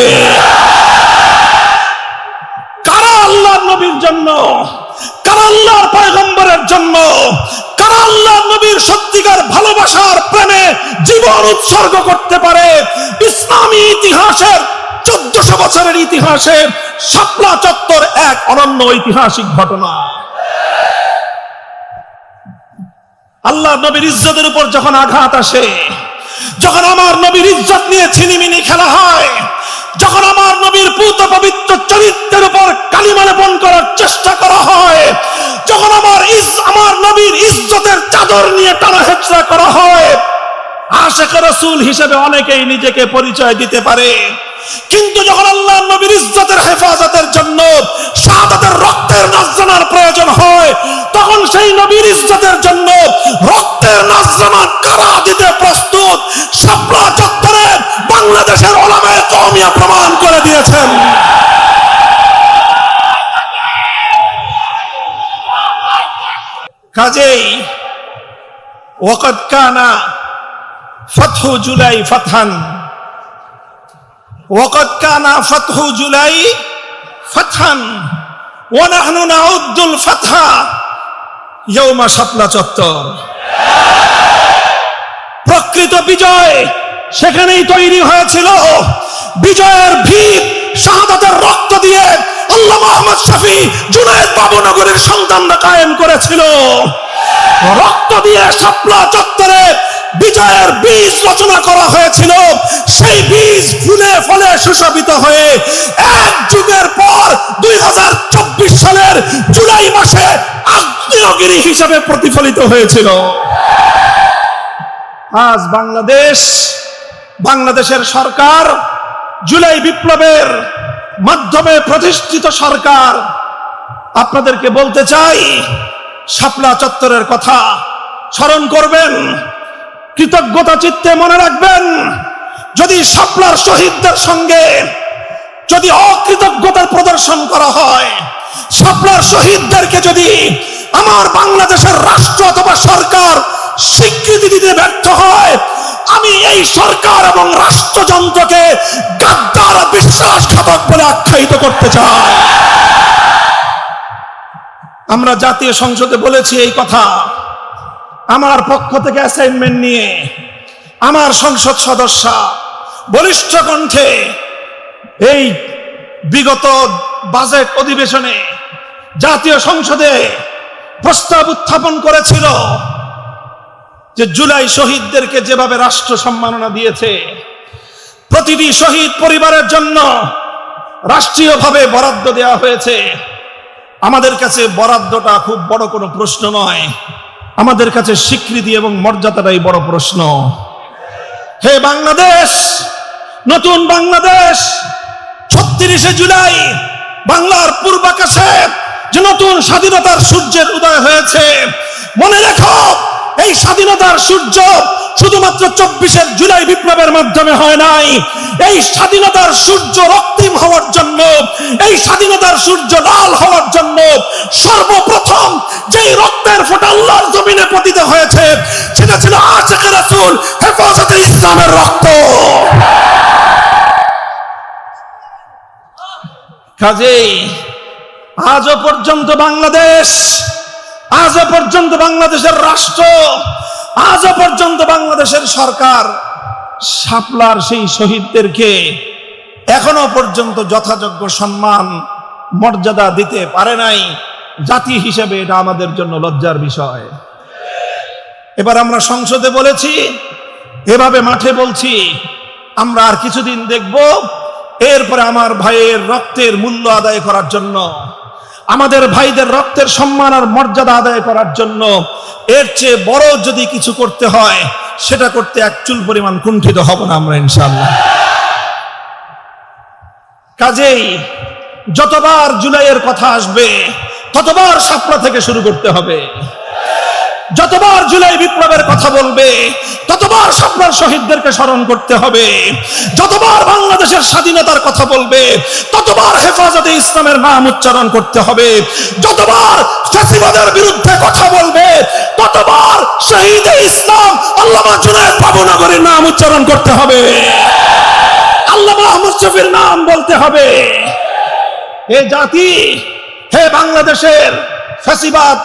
কারা আল্লাহর নবীর জন্য, কারা আল্লাহর পয়গম্বরের জন্য, কারা আল্লাহর নবীর সত্যিকার ভালোবাসার প্রেমে জীবন উৎসর্গ করতে পারে, ইসলামী ইতিহাসের 1400 বছরের ইতিহাসে শাপলা চত্বর এক অনন্য ঐতিহাসিক ঘটনা। আল্লাহর নবীর ইজ্জতের উপর যখন আঘাত আসে, যখন আমার নবীর ইজ্জত নিয়ে ছিনিমিনি খেলা হয়, যখন আমার নবীর পুত পবিত্র চরিত্রের উপর কালিমা লেপন করার চেষ্টা করা হয়, যখন আমার নবীর ইজ্জতের চাদর নিয়ে টানা হেচড়া করা হয়, আশিক রাসূল হিসেবে অনেকেই নিজেকে পরিচয় দিতে পারে, কিন্তু যখন আল্লাহর নবীর ইজ্জতের হেফাজতের জন্য শাহাদাতের রক্তের নজরানার প্রয়োজন হয়, তখন সেই নবীর ইজ্জতের জন্য রক্তের নজরানা কারা দিতে প্রস্তুত, শাপলা চত্বরে বাংলাদেশের উলামায়ে কওমিয়া প্রমাণ করে দিয়েছেন। কাজেই ওয়াকাদ কানা ফাতহু জুলাই ফাতহান, ওয়াকাদ কানা ফাতহু জুলাই ফাতহান ওয়া নাহনু নাউদ্দুল ফাতহা ইয়াউমা শাপলা চত্বর। প্রকৃত বিজয় সেখানেই তৈরি হয়েছিল। বিজয়ের ভিত শাহাদাতের রক্ত দিয়ে আল্লামা আহমদ শফী, জুনায়েদ বাবুনগরের সন্তানরা কায়েম করেছিল। রক্ত দিয়ে শাপলা চত্বরে বিজয়ের বীজ রচনা করা হয়েছিল। সেই বীজ ফুলে ফলে সুশোভিত হয়ে এক যুগের পর 2024 সালের জুলাই মাসে আগ্নেয়গিরি হিসাবে প্রতিফলিত হয়েছিল। আজ বাংলাদেশের সরকার, জুলাই বিপ্লবের মাধ্যমে প্রতিষ্ঠিত সরকার, আপনাদেরকে বলতে চাই, শাপলা চত্বরের কথা স্মরণ করবেন, কৃতজ্ঞতা চিত্তে মনে রাখবেন। যদি শাপলার শহীদদের সঙ্গে যদি অকৃতজ্ঞতার প্রদর্শন করা হয়, শাপলার শহীদদেরকে যদি আমার বাংলাদেশের রাষ্ট্র অথবা সরকার স্বীকৃতি দিতে ব্যর্থ হয়, আমি এই সরকার এবং রাষ্ট্রযন্ত্রকে গাদ্দার বিশ্বাসঘাতক বলে আখ্যায়িত করতে চাই। আমরা জাতীয় সংসদে বলেছি এই কথা। আমার পক্ষ থেকে অ্যাসাইনমেন্ট নিয়ে আমার সংসদ সদস্য বলিষ্ঠ কণ্ঠে এই বিগত বাজেট অধিবেশনে জাতীয় সংসদে প্রস্তাব উত্থাপন করেছিল যে জুলাই শহীদদেরকে যেভাবে রাষ্ট্র সম্মাননা দিয়েছে, প্রতিটি শহীদ পরিবারের জন্য রাষ্ট্রীয়ভাবে বরাদ্দ দেওয়া হয়েছে। আমাদের কাছে বরাদ্দটা খুব বড় কোনো প্রশ্ন নয়, আমাদের কাছে স্বীকৃতি এবং মর্যাদাটাই বড় প্রশ্ন। হে বাংলাদেশ, নতুন বাংলাদেশ, ৩৬শে জুলাই বাংলার পূর্বাকাশে যে নতুন স্বাধীনতার সূর্যের উদয় হয়েছে, মনে রেখো এই স্বাধীনতার সূর্য শুধুমাত্র ২৪শে জুলাই বিপ্লবের মাধ্যমে হয় নাই। এই স্বাধীনতার সূর্য রক্তিম হওয়ার জন্য, এই স্বাধীনতার সূর্য লাল হওয়ার জন্য সর্বপ্রথম যেই রক্তের ফোঁটা আল্লাহর জমিনে পতিত হয়েছে সেটা ছিল আশিকে রাসূল হেফাজতে ইসলামের রক্ত। কাজেই আজও পর্যন্ত বাংলাদেশ, আজও পর্যন্ত বাংলাদেশের রাষ্ট্র, আজও পর্যন্ত বাংলাদেশের সরকার শাপলার সেই শহীদদেরকে এখনো পর্যন্ত যথাযোগ্য সম্মান মর্যাদা দিতে পারে নাই। জাতি হিসেবে এটা আমাদের জন্য লজ্জার বিষয়। এবার আমরা সংসদে বলেছি, এভাবে মাঠে বলছি, আমরা আর কিছুদিন দেখব, এরপরে আমার ভাইয়ের রক্তের মূল্য আদায় করার জন্য, আমাদের ভাইদের রক্তের সম্মান আর মর্যাদা আদায় করার জন্য এর চেয়ে বড় যদি কিছু করতে হয় সেটা করতে এক চুল পরিমাণ কুণ্ঠিত হব না আমরা, ইনশাআল্লাহ। কাজেই যতবার জুলাইয়ের কথা আসবে ততবার শাপলা থেকে শুরু করতে হবে। যতবার জুলাই বিপ্লবের কথা বলবে ততবার শাপলার শহীদদেরকে স্মরণ করতে হবে। যতবার বাংলাদেশের স্বাধীনতার কথা বলবে ততবার হেফাজতে ইসলামের নাম উচ্চারণ করতে হবে। যতবার ফ্যাসিবাদের বিরুদ্ধে কথা বলবে ততবার শহীদে ইসলাম আল্লামা জুনায়েদ বাবুনগরীর নাম উচ্চারণ করতে হবে, আল্লামা আহমদ শফীর নাম বলতে হবে। হে জাতি, হে বাংলাদেশের ফ্যাসিবাদ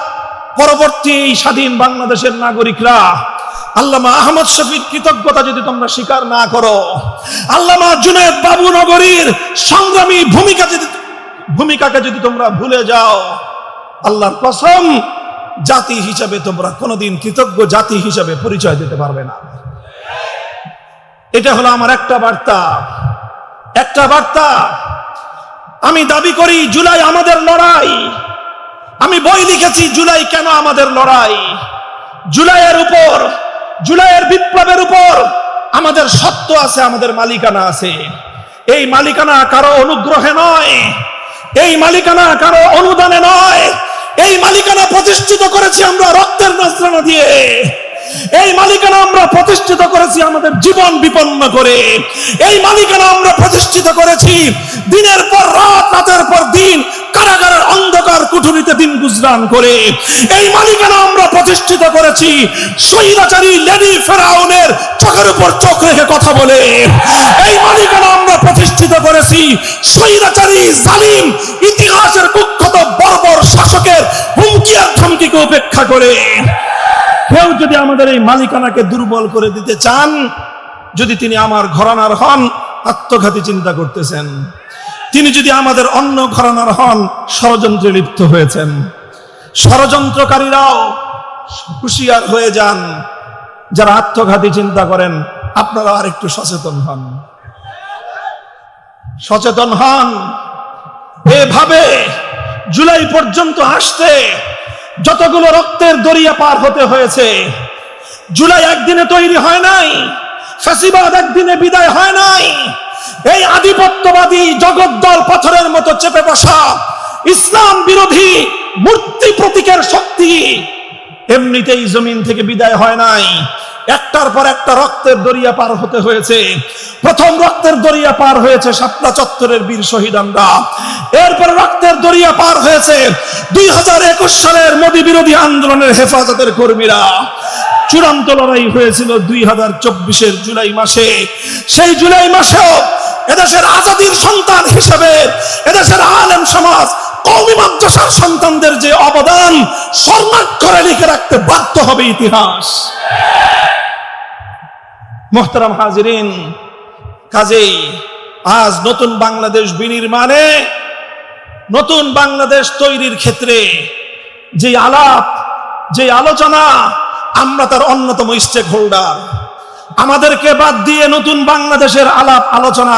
পরবর্তী স্বাধীন বাংলাদেশের নাগরিকরা, আল্লামা আহমদ শফীর কৃতজ্ঞতা যদি তোমরা স্বীকার না করো, আল্লামা জুনায়েদ বাবুনগরীর সংগ্রামী ভূমিকাকে যদি তোমরা ভুলে যাও, আল্লাহর কসম জাতি হিসাবে তোমরা কোনোদিন কৃতজ্ঞ জাতি হিসাবে পরিচয় দিতে পারবে না। এটা হলো আমার একটা বার্তা, একটা বার্তা। আমি দাবি করি জুলাই আমাদের লড়াই। আমি বই লিখেছি জুলাই কেন আমাদের লড়াই। জুলাইয়ের উপর, জুলাইয়ের বিপ্লবের উপর আমাদের সত্য আছে, আমাদের মালিকানা আছে। এই মালিকানা কারো অনুগ্রহে নয়, এই মালিকানা কারো অনুদানে নয়, এই মালিকানা প্রতিষ্ঠিত করেছি আমরা রক্তের নজরানা দিয়ে। এই মালিকানা আমরা প্রতিষ্ঠিত করেছি আমাদের জীবন বিপন্ন করে। এই মালিকানা আমরা প্রতিষ্ঠিত করেছি দিনের পর রাত, রাতের পর দিন কারাগারের অন্ধকার কুঠুরিতে দিন গুজরান করে। এই মালিকানা আমরা প্রতিষ্ঠিত করেছি স্বৈরাচারী লেডি ফেরাউনের চোখের উপর চোখ রেখে কথা বলে। এই মালিকানা আমরা প্রতিষ্ঠিত করেছি স্বৈরাচারী জালিম ইতিহাসের কুখ্যাত বর্বর শাসকের হুমকি আর ধমকিকে উপেক্ষা করে। কেউ যদি আমাদের এই মালিকানাকে দুর্বল করে দিতে চান, যদি তিনি আমার ঘরানার হন, আত্মঘাতী চিন্তা করতেছেন। তিনি যদি আমাদের অন্য ঘরানার হন, ষড়যন্ত্রে লিপ্ত হয়েছেন। ষড়যন্ত্রকারীরাও হুঁশিয়ার হয়ে যান। যারা আত্মঘাতী চিন্তা করেন আপনারা আর একটু সচেতন হন, সচেতন হন। এভাবে জুলাই পর্যন্ত আসতে যতগুলো রক্তের দরিয়া পার হতে হয়েছে, জুলাই একদিনে তৈরি হয় নাই, ফ্যাসিবাদ একদিনে বিদায় হয় নাই। এই আধিপত্যবাদী জগদ্দল পাথরের মতো চেপে বসা ইসলাম বিরোধী মূর্তি প্রতীকের শক্তি এমনিতেই জমিন থেকে বিদায় হয় নাই। একটার পর একটা রক্তের দরিয়া পার হতে হয়েছে। প্রথম রক্তের দরিয়া পার হয়েছে শাপলা চত্বরের বীর শহীদানরা। এরপর রক্তের দরিয়া পার হয়েছে 2021 সালের মোদী বিরোধী আন্দোলনের হেফাজতের কর্মীরা। চূড়ান্ত লড়াই হয়েছিল 2024-এর জুলাই মাসে। সেই জুলাই মাসেও এদেশের আজাদির সন্তান হিসেবে এদেশের আলেম সমাজ, কওমি মাদ্রাসার সন্তানদের যে অবদান স্বর্ণাক্ষরে লিখে রাখতে বাধ্য হবে ইতিহাস। মুহতারাম হাজিরিন, কাজেই আজ নতুন বাংলাদেশ বিনির্মাণে, নতুন বাংলাদেশ তৈরির ক্ষেত্রে যে আলাপ, যে আলোচনা, আমরা তার অন্যতম স্টেক হোল্ডার। আমাদেরকে বাদ দিয়ে নতুন বাংলাদেশের আলাপ আলোচনা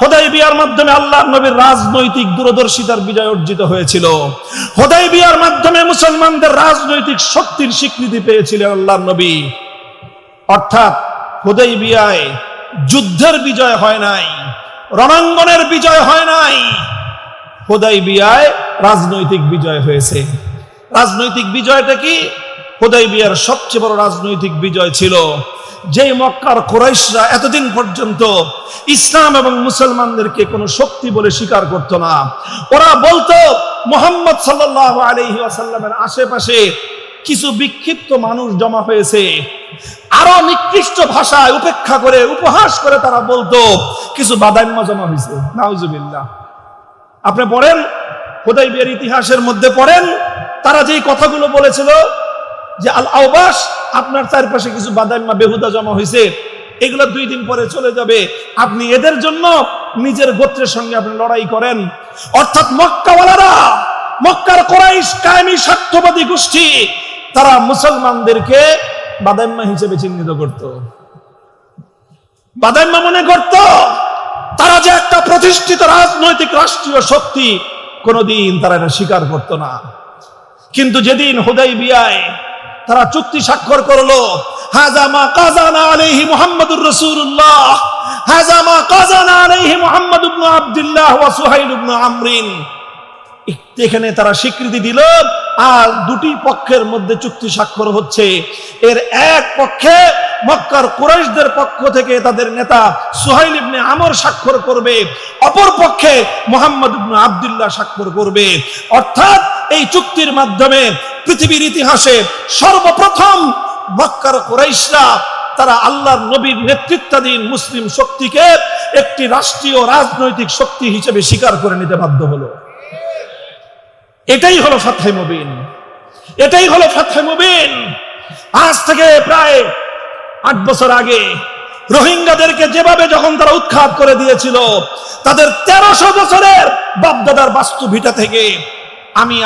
হুদায়বিয়ার মাধ্যমে আল্লাহর নবীর রাজনৈতিক দূরদর্শিতার বিজয় অর্জিত হয়েছিল। হুদায়বিয়ার মাধ্যমে মুসলমানদের রাজনৈতিক শক্তির স্বীকৃতি পেয়েছিলেন আল্লাহর নবী। অর্থাৎ হুদায়বিয়ায় যুদ্ধের বিজয় হয় নাই, রণাঙ্গনের বিজয় হয় নাই, হুদায়বিয়ায় রাজনৈতিক বিজয় হয়েছে। রাজনৈতিক বিজয়টা কি? হুদায়বিয়ার সবচেয়ে বড় রাজনৈতিক বিজয় ছিল যেই মক্কার কুরাইশরা এতদিন পর্যন্ত ইসলাম এবং মুসলমানদেরকে কোনো শক্তি বলে স্বীকার করত না। ওরা বলতো মুহাম্মদ সাল্লাল্লাহু আলাইহি ওয়াসাল্লামের আশেপাশে কিছু বিক্ষিপ্ত মানুষ জমা হয়েছে। আরো নিকৃষ্ট ভাষায় উপেক্ষা করে, উপহাস করে তারা বলতো কিছু বাদাইম্য জমা হয়েছে। নাউজুবিল্লাহ। আপনি পড়েন হুদায়বিয়ার ইতিহাসের মধ্যে পড়েন, তারা যেই কথাগুলো বলেছিল যে আল আওবাস, আপনার চারপাশে কিছু বাদাইম্মা বেহুদা জমা হয়েছে, এগুলো 2 দিন পরে চলে যাবে, আপনি এদের জন্য নিজের গোত্রের সঙ্গে আপনি লড়াই করেন। অর্থাৎ মক্কাওয়ালারা, মক্কার কুরাইশ কায়েমি স্বার্থবাদী গোষ্ঠী, তারা মুসলমানদেরকে বাদাইম্মা হিসেবে চিহ্নিত করত। বাদাইম্মা মনে করত তারা যে একটা প্রতিষ্ঠিত রাজনৈতিক রাষ্ট্রীয় শক্তি, কোনদিন তারা এটা স্বীকার করত না। কিন্তু যেদিন হুদায়বিয়ায় তারা চুক্তি স্বাক্ষর করলো, হাযা মা কাযানা আলাইহি মুহাম্মাদুর রাসূলুল্লাহ, হাযা মা কাযানা আলাইহি মুহাম্মদ ইবনে আব্দুল্লাহ ওয়া সুহাইল ইবনে আমরিন, এখানে তারা স্বীকৃতি দিল। আর 2টি পক্ষের মধ্যে চুক্তি স্বাক্ষর হচ্ছে। এর এক পক্ষে মক্কার কুরাইশদের পক্ষ থেকে তাদের নেতা সুহাইল ইবনে আমর স্বাক্ষর করবে, অপর পক্ষে মুহাম্মদ ইবনে আব্দুল্লাহ স্বাক্ষর করবে। অর্থাৎ এই চুক্তির মাধ্যমে পৃথিবীর ইতিহাসে সর্বপ্রথম মক্কার কুরাইশরা তারা আল্লাহর নবীর নেতৃত্বাধীন মুসলিম শক্তিকে একটি রাষ্ট্রীয় রাজনৈতিক শক্তি হিসেবে স্বীকার করে নিতে বাধ্য হলো। এটাই হলো ফাতহে মুবিন, এটাই হলো ফাতহে মুবিন। আজ থেকে প্রায় 8 বছর আগে রোহিঙ্গাদেরকে যেভাবে যখন তারা উৎখাত করে দিয়েছিল, তাদের 1300 বছরের বাপদাদার বাস্তু ভিটা থেকে,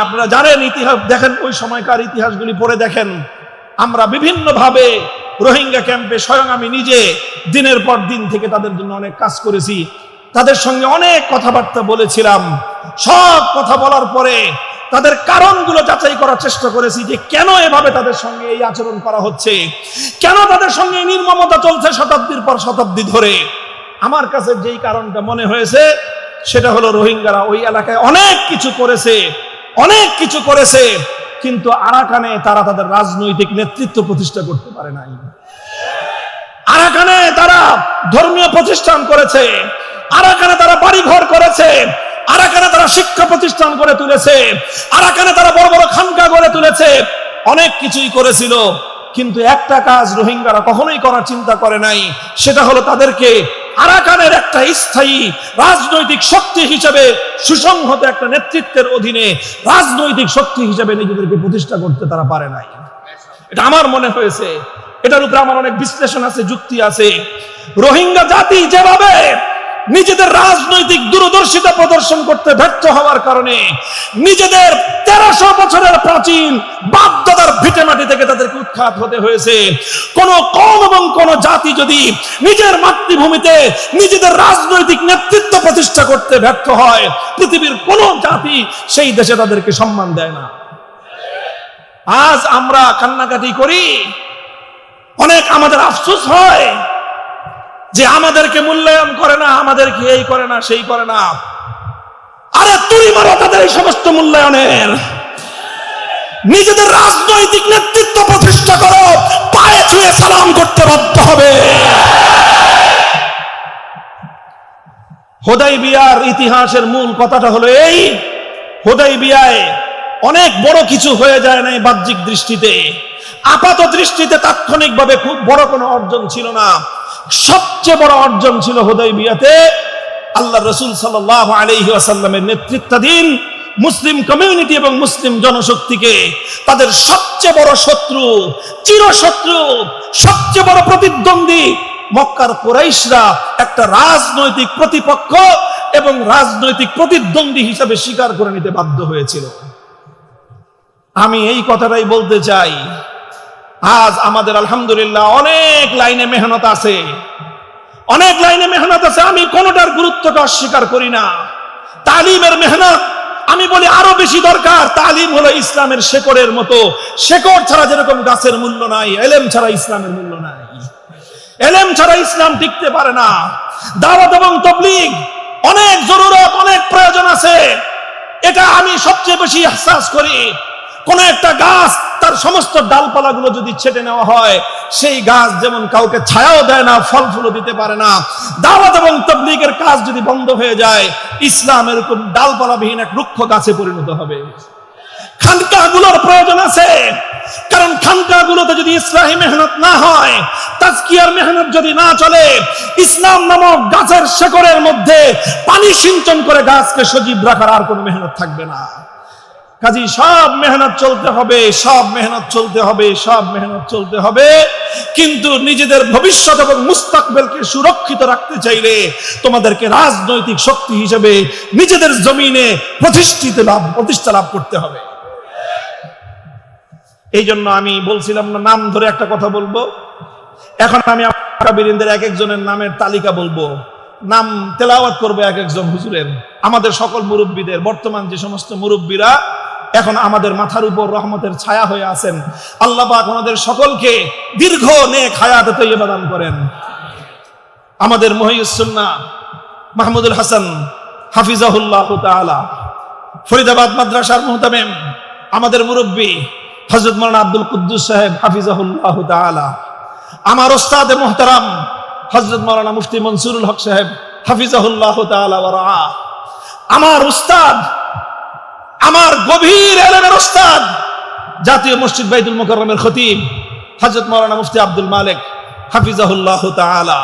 আপনারা জানেন ইতিহাস দেখেন, ওই সময়কার ইতিহাসগুলি পড়ে দেখেন, আমরা বিভিন্ন ভাবে রোহিঙ্গা ক্যাম্পে স্বয়ং আমি নিজে দিনের পর দিন থেকে তাদের জন্য অনেক কাজ করেছি, তাদের সঙ্গে অনেক কথাবার্তা বলেছিলাম। সব কথা বলার পরে তাদের কারণগুলো যাচাই করার চেষ্টা করেছি যে কেন এভাবে তাদের সঙ্গে এই আচরণ করা হচ্ছে, কেন তাদের সঙ্গে এই নির্মমতা চলছে শতাব্দীর পর শতাব্দী ধরে। আমার কাছে যেই কারণটা মনে হয়েছে সেটা হলো রোহিঙ্গারা ওই এলাকায় অনেক কিছু করেছে, অনেক কিছু করেছে, কিন্তু আরাকানে তারা তাদের রাজনৈতিক নেতৃত্ব প্রতিষ্ঠা করতে পারে নাই। আরাকানে তারা ধর্মীয় প্রতিষ্ঠান করেছে, আরাকানে তারা বাড়িঘর করেছে, আরাকানে তারা শিক্ষা প্রতিষ্ঠান করে তুলেছে, আরাকানে তারা বড় বড় খানকা গড়ে তুলেছে, অনেক কিছুই করেছিল। কিন্তু একটা কাজ রোহিঙ্গারা কখনোই করার চিন্তা করে নাই, সেটা হলো তাদেরকে আরাকানের একটা স্থায়ী রাজনৈতিক শক্তি হিসেবে, সুসংহত একটা নেতৃত্বের অধীনে রাজনৈতিক শক্তি হিসেবে নিজেদেরকে প্রতিষ্ঠা করতে তারা পারে নাই। এটা আমার মনে হয়েছে, এটার উপরে আমার অনেক বিশ্লেষণ আছে, যুক্তি আছে। রোহিঙ্গা জাতি যেভাবে নিজেদের রাজনৈতিক দূরদর্শিতা প্রদর্শন করতে ব্যর্থ হওয়ার কারণে নিজেদের 1300 বছরের প্রাচীন বাপদাদার ভিটেমাটি থেকে তাদেরকে উৎখাত হতে হয়েছে। কোন কওম এবং কোন জাতি যদি নিজের মাতৃভূমিতে নিজেদের রাজনৈতিক নেতৃত্ব প্রতিষ্ঠা করতে ব্যর্থ হয়, পৃথিবীর কোন জাতি সেই দেশে তাদেরকে সম্মান দেয় না। আজ আমরা কান্নাকাটি করি, অনেক আমাদের আফসোস হয় যে আমাদেরকে মূল্যায়ন করে না, আমাদেরকে এই করে না, সেই করে না। আরে তুই মারো তাদের এই সমস্ত মূল্যায়নের। নিজেদের রাজনৈতিক নেতৃত্ব প্রতিষ্ঠা করো, পায়ে ছুঁয়ে সালাম করতে বাধ্য হবে। হুদায়বিয়ার ইতিহাসের মূল কথাটা হলো এই, হুদায়বিয়ায় অনেক বড় কিছু হয়ে যায় নাই বাহ্যিক দৃষ্টিতে, আপাত দৃষ্টিতে তাৎক্ষণিকভাবে খুব বড় কোনো অর্জন ছিল না। সবচেয়ে বড় অর্জন ছিল হুদায়বিয়াতে আল্লাহ রাসূল সাল্লাল্লাহু আলাইহি ওয়াসাল্লামের নেতৃত্বাধীন মুসলিম কমিউনিটি এবং মুসলিম জনশক্তিকে তাদের সবচেয়ে বড় শত্রু, চিরশত্রু, সবচেয়ে বড় প্রতিদ্বন্দ্বী মক্কার কুরাইশরা একটা রাজনৈতিক প্রতিপক্ষ এবং রাজনৈতিক প্রতিদ্বন্দ্বী হিসেবে স্বীকার করে নিতে বাধ্য হয়েছিল। আমি এই কথাটাই বলতে চাই, আজ আমাদের আলহামদুলিল্লাহ অনেক লাইনে মেহনত আছে, অনেক লাইনে মেহনত আছে, আমি কোনোটার গুরুত্বটা অস্বীকার করি না। তালিমের মেহনত আমি বলি আরো বেশি দরকার। তালিম হলো ইসলামের শেকড়ের মতো, শেকড় ছাড়া যেরকম গাছের মূল্য নাই, এলেম ছাড়া ইসলামের মূল্য নাই। এলেম ছাড়া ইসলাম টিকতে পারে না। দাওয়াত এবং তাবলীগ অনেক জরুরত, অনেক প্রয়োজন আছে, এটা আমি সবচেয়ে বেশি ইহসাস করি। কোন একটা গাছ তার সমস্ত ডালপালাগুলো যদি ছেটে নেওয়া হয়, সেই গাছ যেমন কাউকে ছায়াও দেয় না, ফল ফুলও দিতে পারে না, দাওয়াত এবং তাবলীগের কাজ যদি বন্ধ হয়ে যায়, ইসলাম এরকম ডালপালাবিহীন এক রুক্ষ গাছে পরিণত হবে। খানকাগুলোর প্রয়োজন আছে, কারণ খানকাগুলোতে যদি ইসলাহি মেহনত না হয়, তাজকিয়ার মেহনত যদি না চলে, ইসলাম নামক গাছের শেকড়ের মধ্যে পানি সিঞ্চন করে গাছকে সজীব রাখার আর কোনো মেহনত থাকবে না। কাজী সব মেহনত চলতে হবে, সব মেহনত চলতে হবে, সব মেহনত চলতে হবে। কিন্তু নিজেদের ভবিষ্যৎ এবং মুস্তাকবেলকে সুরক্ষিত রাখতে চাইলে তোমাদেরকে রাজনৈতিক শক্তি হিসেবে নিজেদের জমিনে প্রতিষ্ঠা লাভ করতে হবে। এই জন্য আমি বলছিলাম না, নাম ধরে একটা কথা বলবো। এখন আমি আকাবিরিনদের এক একজনের নামের তালিকা বলবো, নাম তেলাওয়াত করবে এক একজন হুজুরের। আমাদের সকল মুরব্বীদের, বর্তমান যে সমস্ত মুরব্বীরা এখন আমাদের মাথার উপর রহমতের ছায়া হয়ে আছেন, আল্লাহ পাক ওনাদের সকলকে দীর্ঘ নেক হায়াত তৈয়বা দান করেন। আমাদের মুহিউস সুন্নাহ মাহমুদুল হাসান হাফিজাহুল্লাহ তাআলা, ফরিদাবাদ মাদ্রাসার মুহতামিম, আমাদের মুরব্বী হযরত মাওলানা আব্দুল কুদ্দুস সাহেব হাফিজাহুল্লাহ তাআলা, আমার ওস্তাদ মুহতারাম হযরত মাওলানা মুফতি মনসুরুল হক সাহেব হাফিজাহুল্লাহ তাআলা ওয়া রাআ, আমার উস্তাদ, আমার গভীর ইলমের উস্তাদ, জাতীয় মসজিদ বাইতুল মুকাররমের খতিব হযরত মাওলানা মুফতি আব্দুল মালিক হাফিজাহুল্লাহ তাআলা।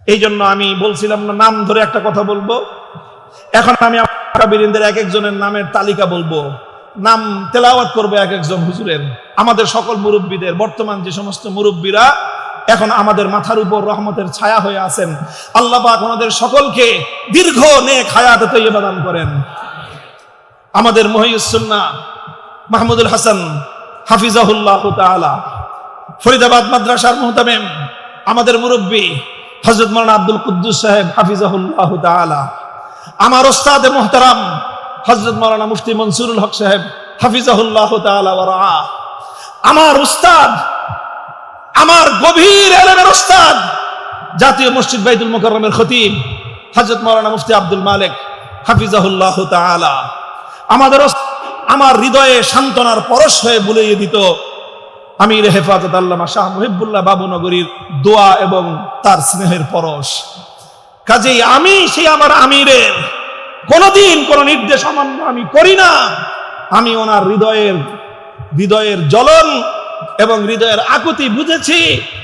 এই জন্য আমি বলছিলাম না, নাম ধরে একটা কথা বলবো। এখন আমি আকাবিরিনদের এক একজনের নামের তালিকা বলবো, নাম তেলাওয়াত করবে এক একজন হুজুরের। আমাদের সকল মুরব্বীদের, বর্তমান যে সমস্ত মুরব্বীরা এখন আমাদের মাথার উপর রহমতের ছায়া হয়ে আছেন, আল্লাহ পাক ওনাদের সকলকে দীর্ঘ নেক হায়াত তৈয়বা দান করেন। আমাদের মুহিউস সুন্নাহ মাহমুদুল হাসান হাফিজাহুল্লাহ তাআলা, ফরিদাবাদ মাদ্রাসার মুহতামিম, আমাদের মুরব্বী হযরত মাওলানা আব্দুল কুদ্দুস সাহেব হাফিজাহুল্লাহ তাআলা, আমার ওস্তাদ মুহতারাম হযরত মাওলানা মুফতি মনসুরুল হক সাহেব হাফিজাহুল্লাহ তাআলা ওয়া রাআ, আমার উস্তাদ, আমার গভীর ইলমের উস্তাদ, জাতীয় মসজিদ বাইতুল মুকাররমের খতিব হযরত মাওলানা মুফতি আব্দুল মালিক হাফিজাহুল্লাহ তাআলা। আমার হৃদয়ে সান্ত্বনার পরশ হয়ে বুলিয়ে দিত আমির হেফাজত আল্লামা শাহ মুহিবুল্লাহ বাবুনগরীর দোয়া এবং তার স্নেহের পরশ। কাজেই আমি সেই আমার আমিরের কোনদিন কোন নির্দেশ অমান্য আমি করি না। আমি ওনার হৃদয়ের জ্বলন এবং হৃদয়ের আকুতি বুঝেছি,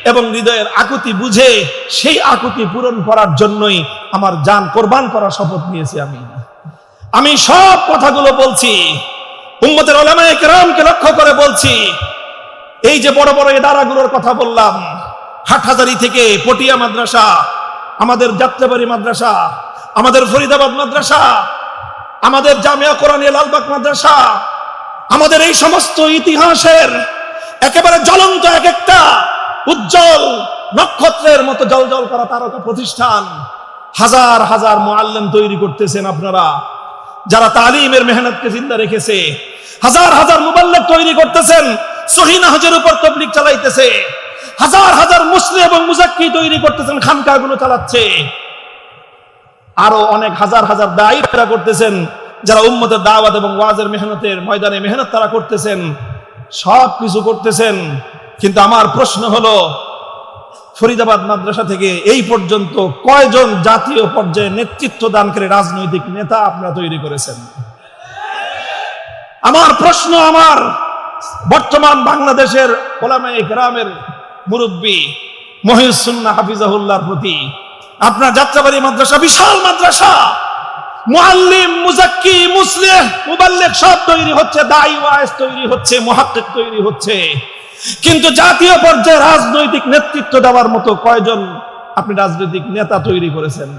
এবং হৃদয়ের আকুতি বুঝে সেই আকুতি পূরণ করার জন্যই আমার জান কোরবান করার শপথ নিয়েছি। আমি সব কথাগুলো বলছি, উম্মতের উলামায়ে কেরামকে লক্ষ্য করে বলছি। এই যে বড় বড় ইদারাগুলোর কথা বললাম, হাটহাজারী থেকে পটিয়া মাদ্রাসা, আমাদের যাত্রাবাড়ি মাদ্রাসা, আমাদের ফরিদাবাদ মাদ্রাসা, আমাদের জামিয়া কোরআনিয়া লালবাগ মাদ্রাসা, আমাদের এই সমস্ত ইতিহাসের একেবারে জ্বলন্ত এক একটা উজ্জ্বল নক্ষত্রের মতো জ্বলজ্বল করা তারকা প্রতিষ্ঠান, হাজার হাজার মুআল্লিম তৈরি করতেছেন আপনারা, যারা তালিমের মেহনতকে জিন্দা রেখেছে। হাজার হাজার মুবাল্লিগ তৈরি করতেছেন, সহিহ নাহজের উপর তাবলীগ চালাইতেছে। হাজার হাজার মুসলিম এবং মুজাক্কি তৈরি করতেছেন, খানকাগুলো চালাচ্ছে। আরো অনেক হাজার হাজার দায়ী তারা করতেছেন, যারা উম্মতের দাওয়াত এবং ওয়াজের মেহনতের ময়দানে মেহনত তারা করতেছেন, সব কিছু করতেছেন। কিন্তু আমার প্রশ্ন হলো, ফরিদাবাদ মাদ্রাসা থেকে এই পর্যন্ত কয়জন জাতীয় পর্যায়ে নেতৃত্ব দানকারী রাজনৈতিক নেতা আপনারা তৈরি করেছেন? আমার প্রশ্ন আমার বর্তমান বাংলাদেশের উলামায়ে কেরামের মুরব্বী মুহিউস সুন্নাহ হাফিজাহুল্লাহর প্রতি। আপনার যাত্রাবাড়ি মাদ্রাসা বিশাল মাদ্রাসা, মুআল্লিম, মুজাক্কি, মুসলিহ, মুবাল্লিগ সব তৈরি হচ্ছে, দাঈ ওয়াইজ তৈরি হচ্ছে, মুহাক্কিক তৈরি হচ্ছে। কিন্তু জাতীয় পর্যায়ে রাজনৈতিক নেতৃত্ব দেওয়ার মতো কয়জন আপনি রাজনৈতিক নেতা তৈরি করেছেন?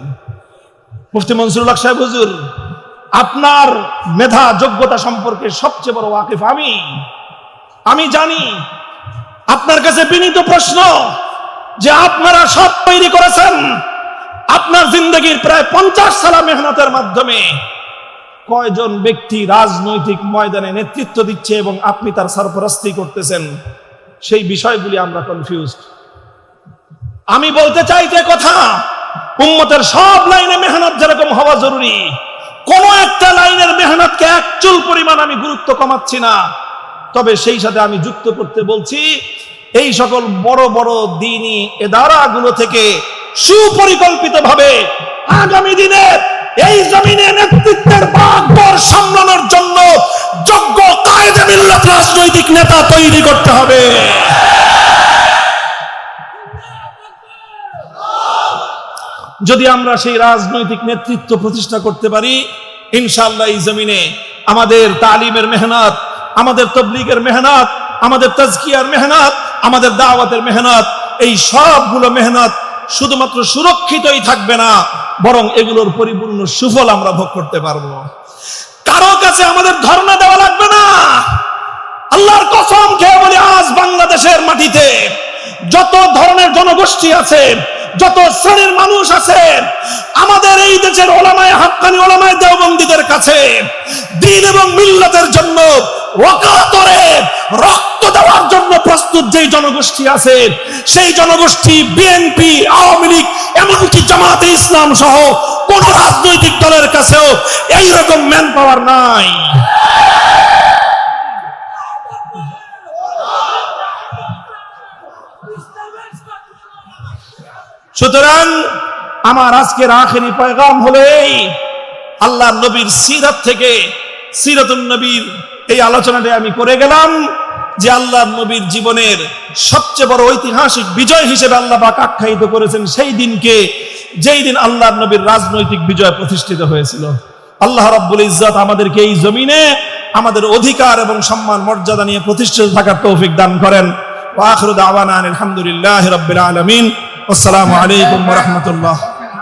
মুফতি মনসুরুল হক সাহেব হুজুর, আপনার মেধা যোগ্যতা সম্পর্কে সবচেয়ে বড় ওয়াকিফ আমি জানি। আপনার কাছে বিনীত প্রশ্ন, যে আপনারা সব তৈরি করেছেন আপনার জিন্দগির প্রায় 50 সালা মেহনতের মাধ্যমে কয়জন ব্যক্তি রাজনৈতিক ময়দানে নেতৃত্ব দিচ্ছে এবং আপনি তার সরপরস্তি করতেছেন, সেই বিষয়গুলি আমরা কনফিউজড। আমি বলতে চাই যে কথা, উম্মতের সব লাইনে মেহনত যেরকম হওয়া জরুরি, কোন একটা লাইনের মেহনতকে এক চুল পরিমাণ আমি গুরুত্ব কমাচ্ছি না। তবে সেই সাথে আমি যুক্ত করতে বলছি, এই সকল বড় বড় দ্বীনি ইদারাগুলো থেকে সুপরিকল্পিতভাবে আগামী দিনে এই জমিনে নেতৃত্বের বাগদর সামলানোর জন্য যোগ্য কায়েদে মিল্লাত রাজনৈতিক নেতা তৈরি করতে হবে। যদি আমরা সেই রাজনৈতিক নেতৃত্ব প্রতিষ্ঠা করতে পারি, ইনশাআল্লাহ এই জমিনে আমাদের তালিমের মেহনত, আমাদের তবলিগের মেহনত, আমাদের তাজকিয়ার মেহনত, আমাদের দাওয়াতের মেহনত, এই সবগুলো মেহনত শুধুমাত্র সুরক্ষিতই থাকবে না, বরং এগুলোর পরিপূর্ণ সুফল আমরা ভোগ করতে পারবো। কারো কাছে আমাদের ধর্ণা দেওয়া লাগবে না। আল্লাহর কসম খেয়ে বলি, আজ বাংলাদেশের মাটিতে যত ধরনের জনগোষ্ঠী আছে, যত শ্রেণীর মানুষ আছে, আমাদের এই দেশের ওলামায়ে হাক্কানি ওলামায়ে দেওবন্দীদের কাছে দ্বীন এবং মিল্লাতের জন্য ওয়াকাতরে রক্ত দেওয়ার জন্য প্রস্তুত যেই জনগোষ্ঠী আছে, সেই জনগোষ্ঠী বিএনপি, আওয়ামী লীগ, এমনকি জামাতে ইসলাম সহ কোন রাজনৈতিক দলের কাছেও এইরকম ম্যান পাওয়ার নাই। সুতরাং আমার আজকের আখেরি পয়গাম হলো এই, আল্লাহ নবীর সিরাত থেকে, সিরাতুন নবীর এই আলোচনাটা আমি করে গেলাম যে আল্লাহ নবীর জীবনের সবচেয়ে বড় ঐতিহাসিক বিজয় হিসেবে আল্লাহ পাক আখ্যায়িত করেছেন সেই দিনকে, যেই দিন আল্লাহ নবীর রাজনৈতিক বিজয় প্রতিষ্ঠিত হয়েছিল। আল্লাহ রাব্বুল ইজ্জত আমাদেরকে এই জমিনে আমাদের অধিকার এবং সম্মান মর্যাদা নিয়ে প্রতিষ্ঠিত থাকার তৌফিক দান করেন। ওয়া আখিরু দাওয়ানা আলহামদুলিল্লাহি রাব্বিল আলামিন। আসসালামু আলাইকুম ওয়া রাহমাতুল্লাহ।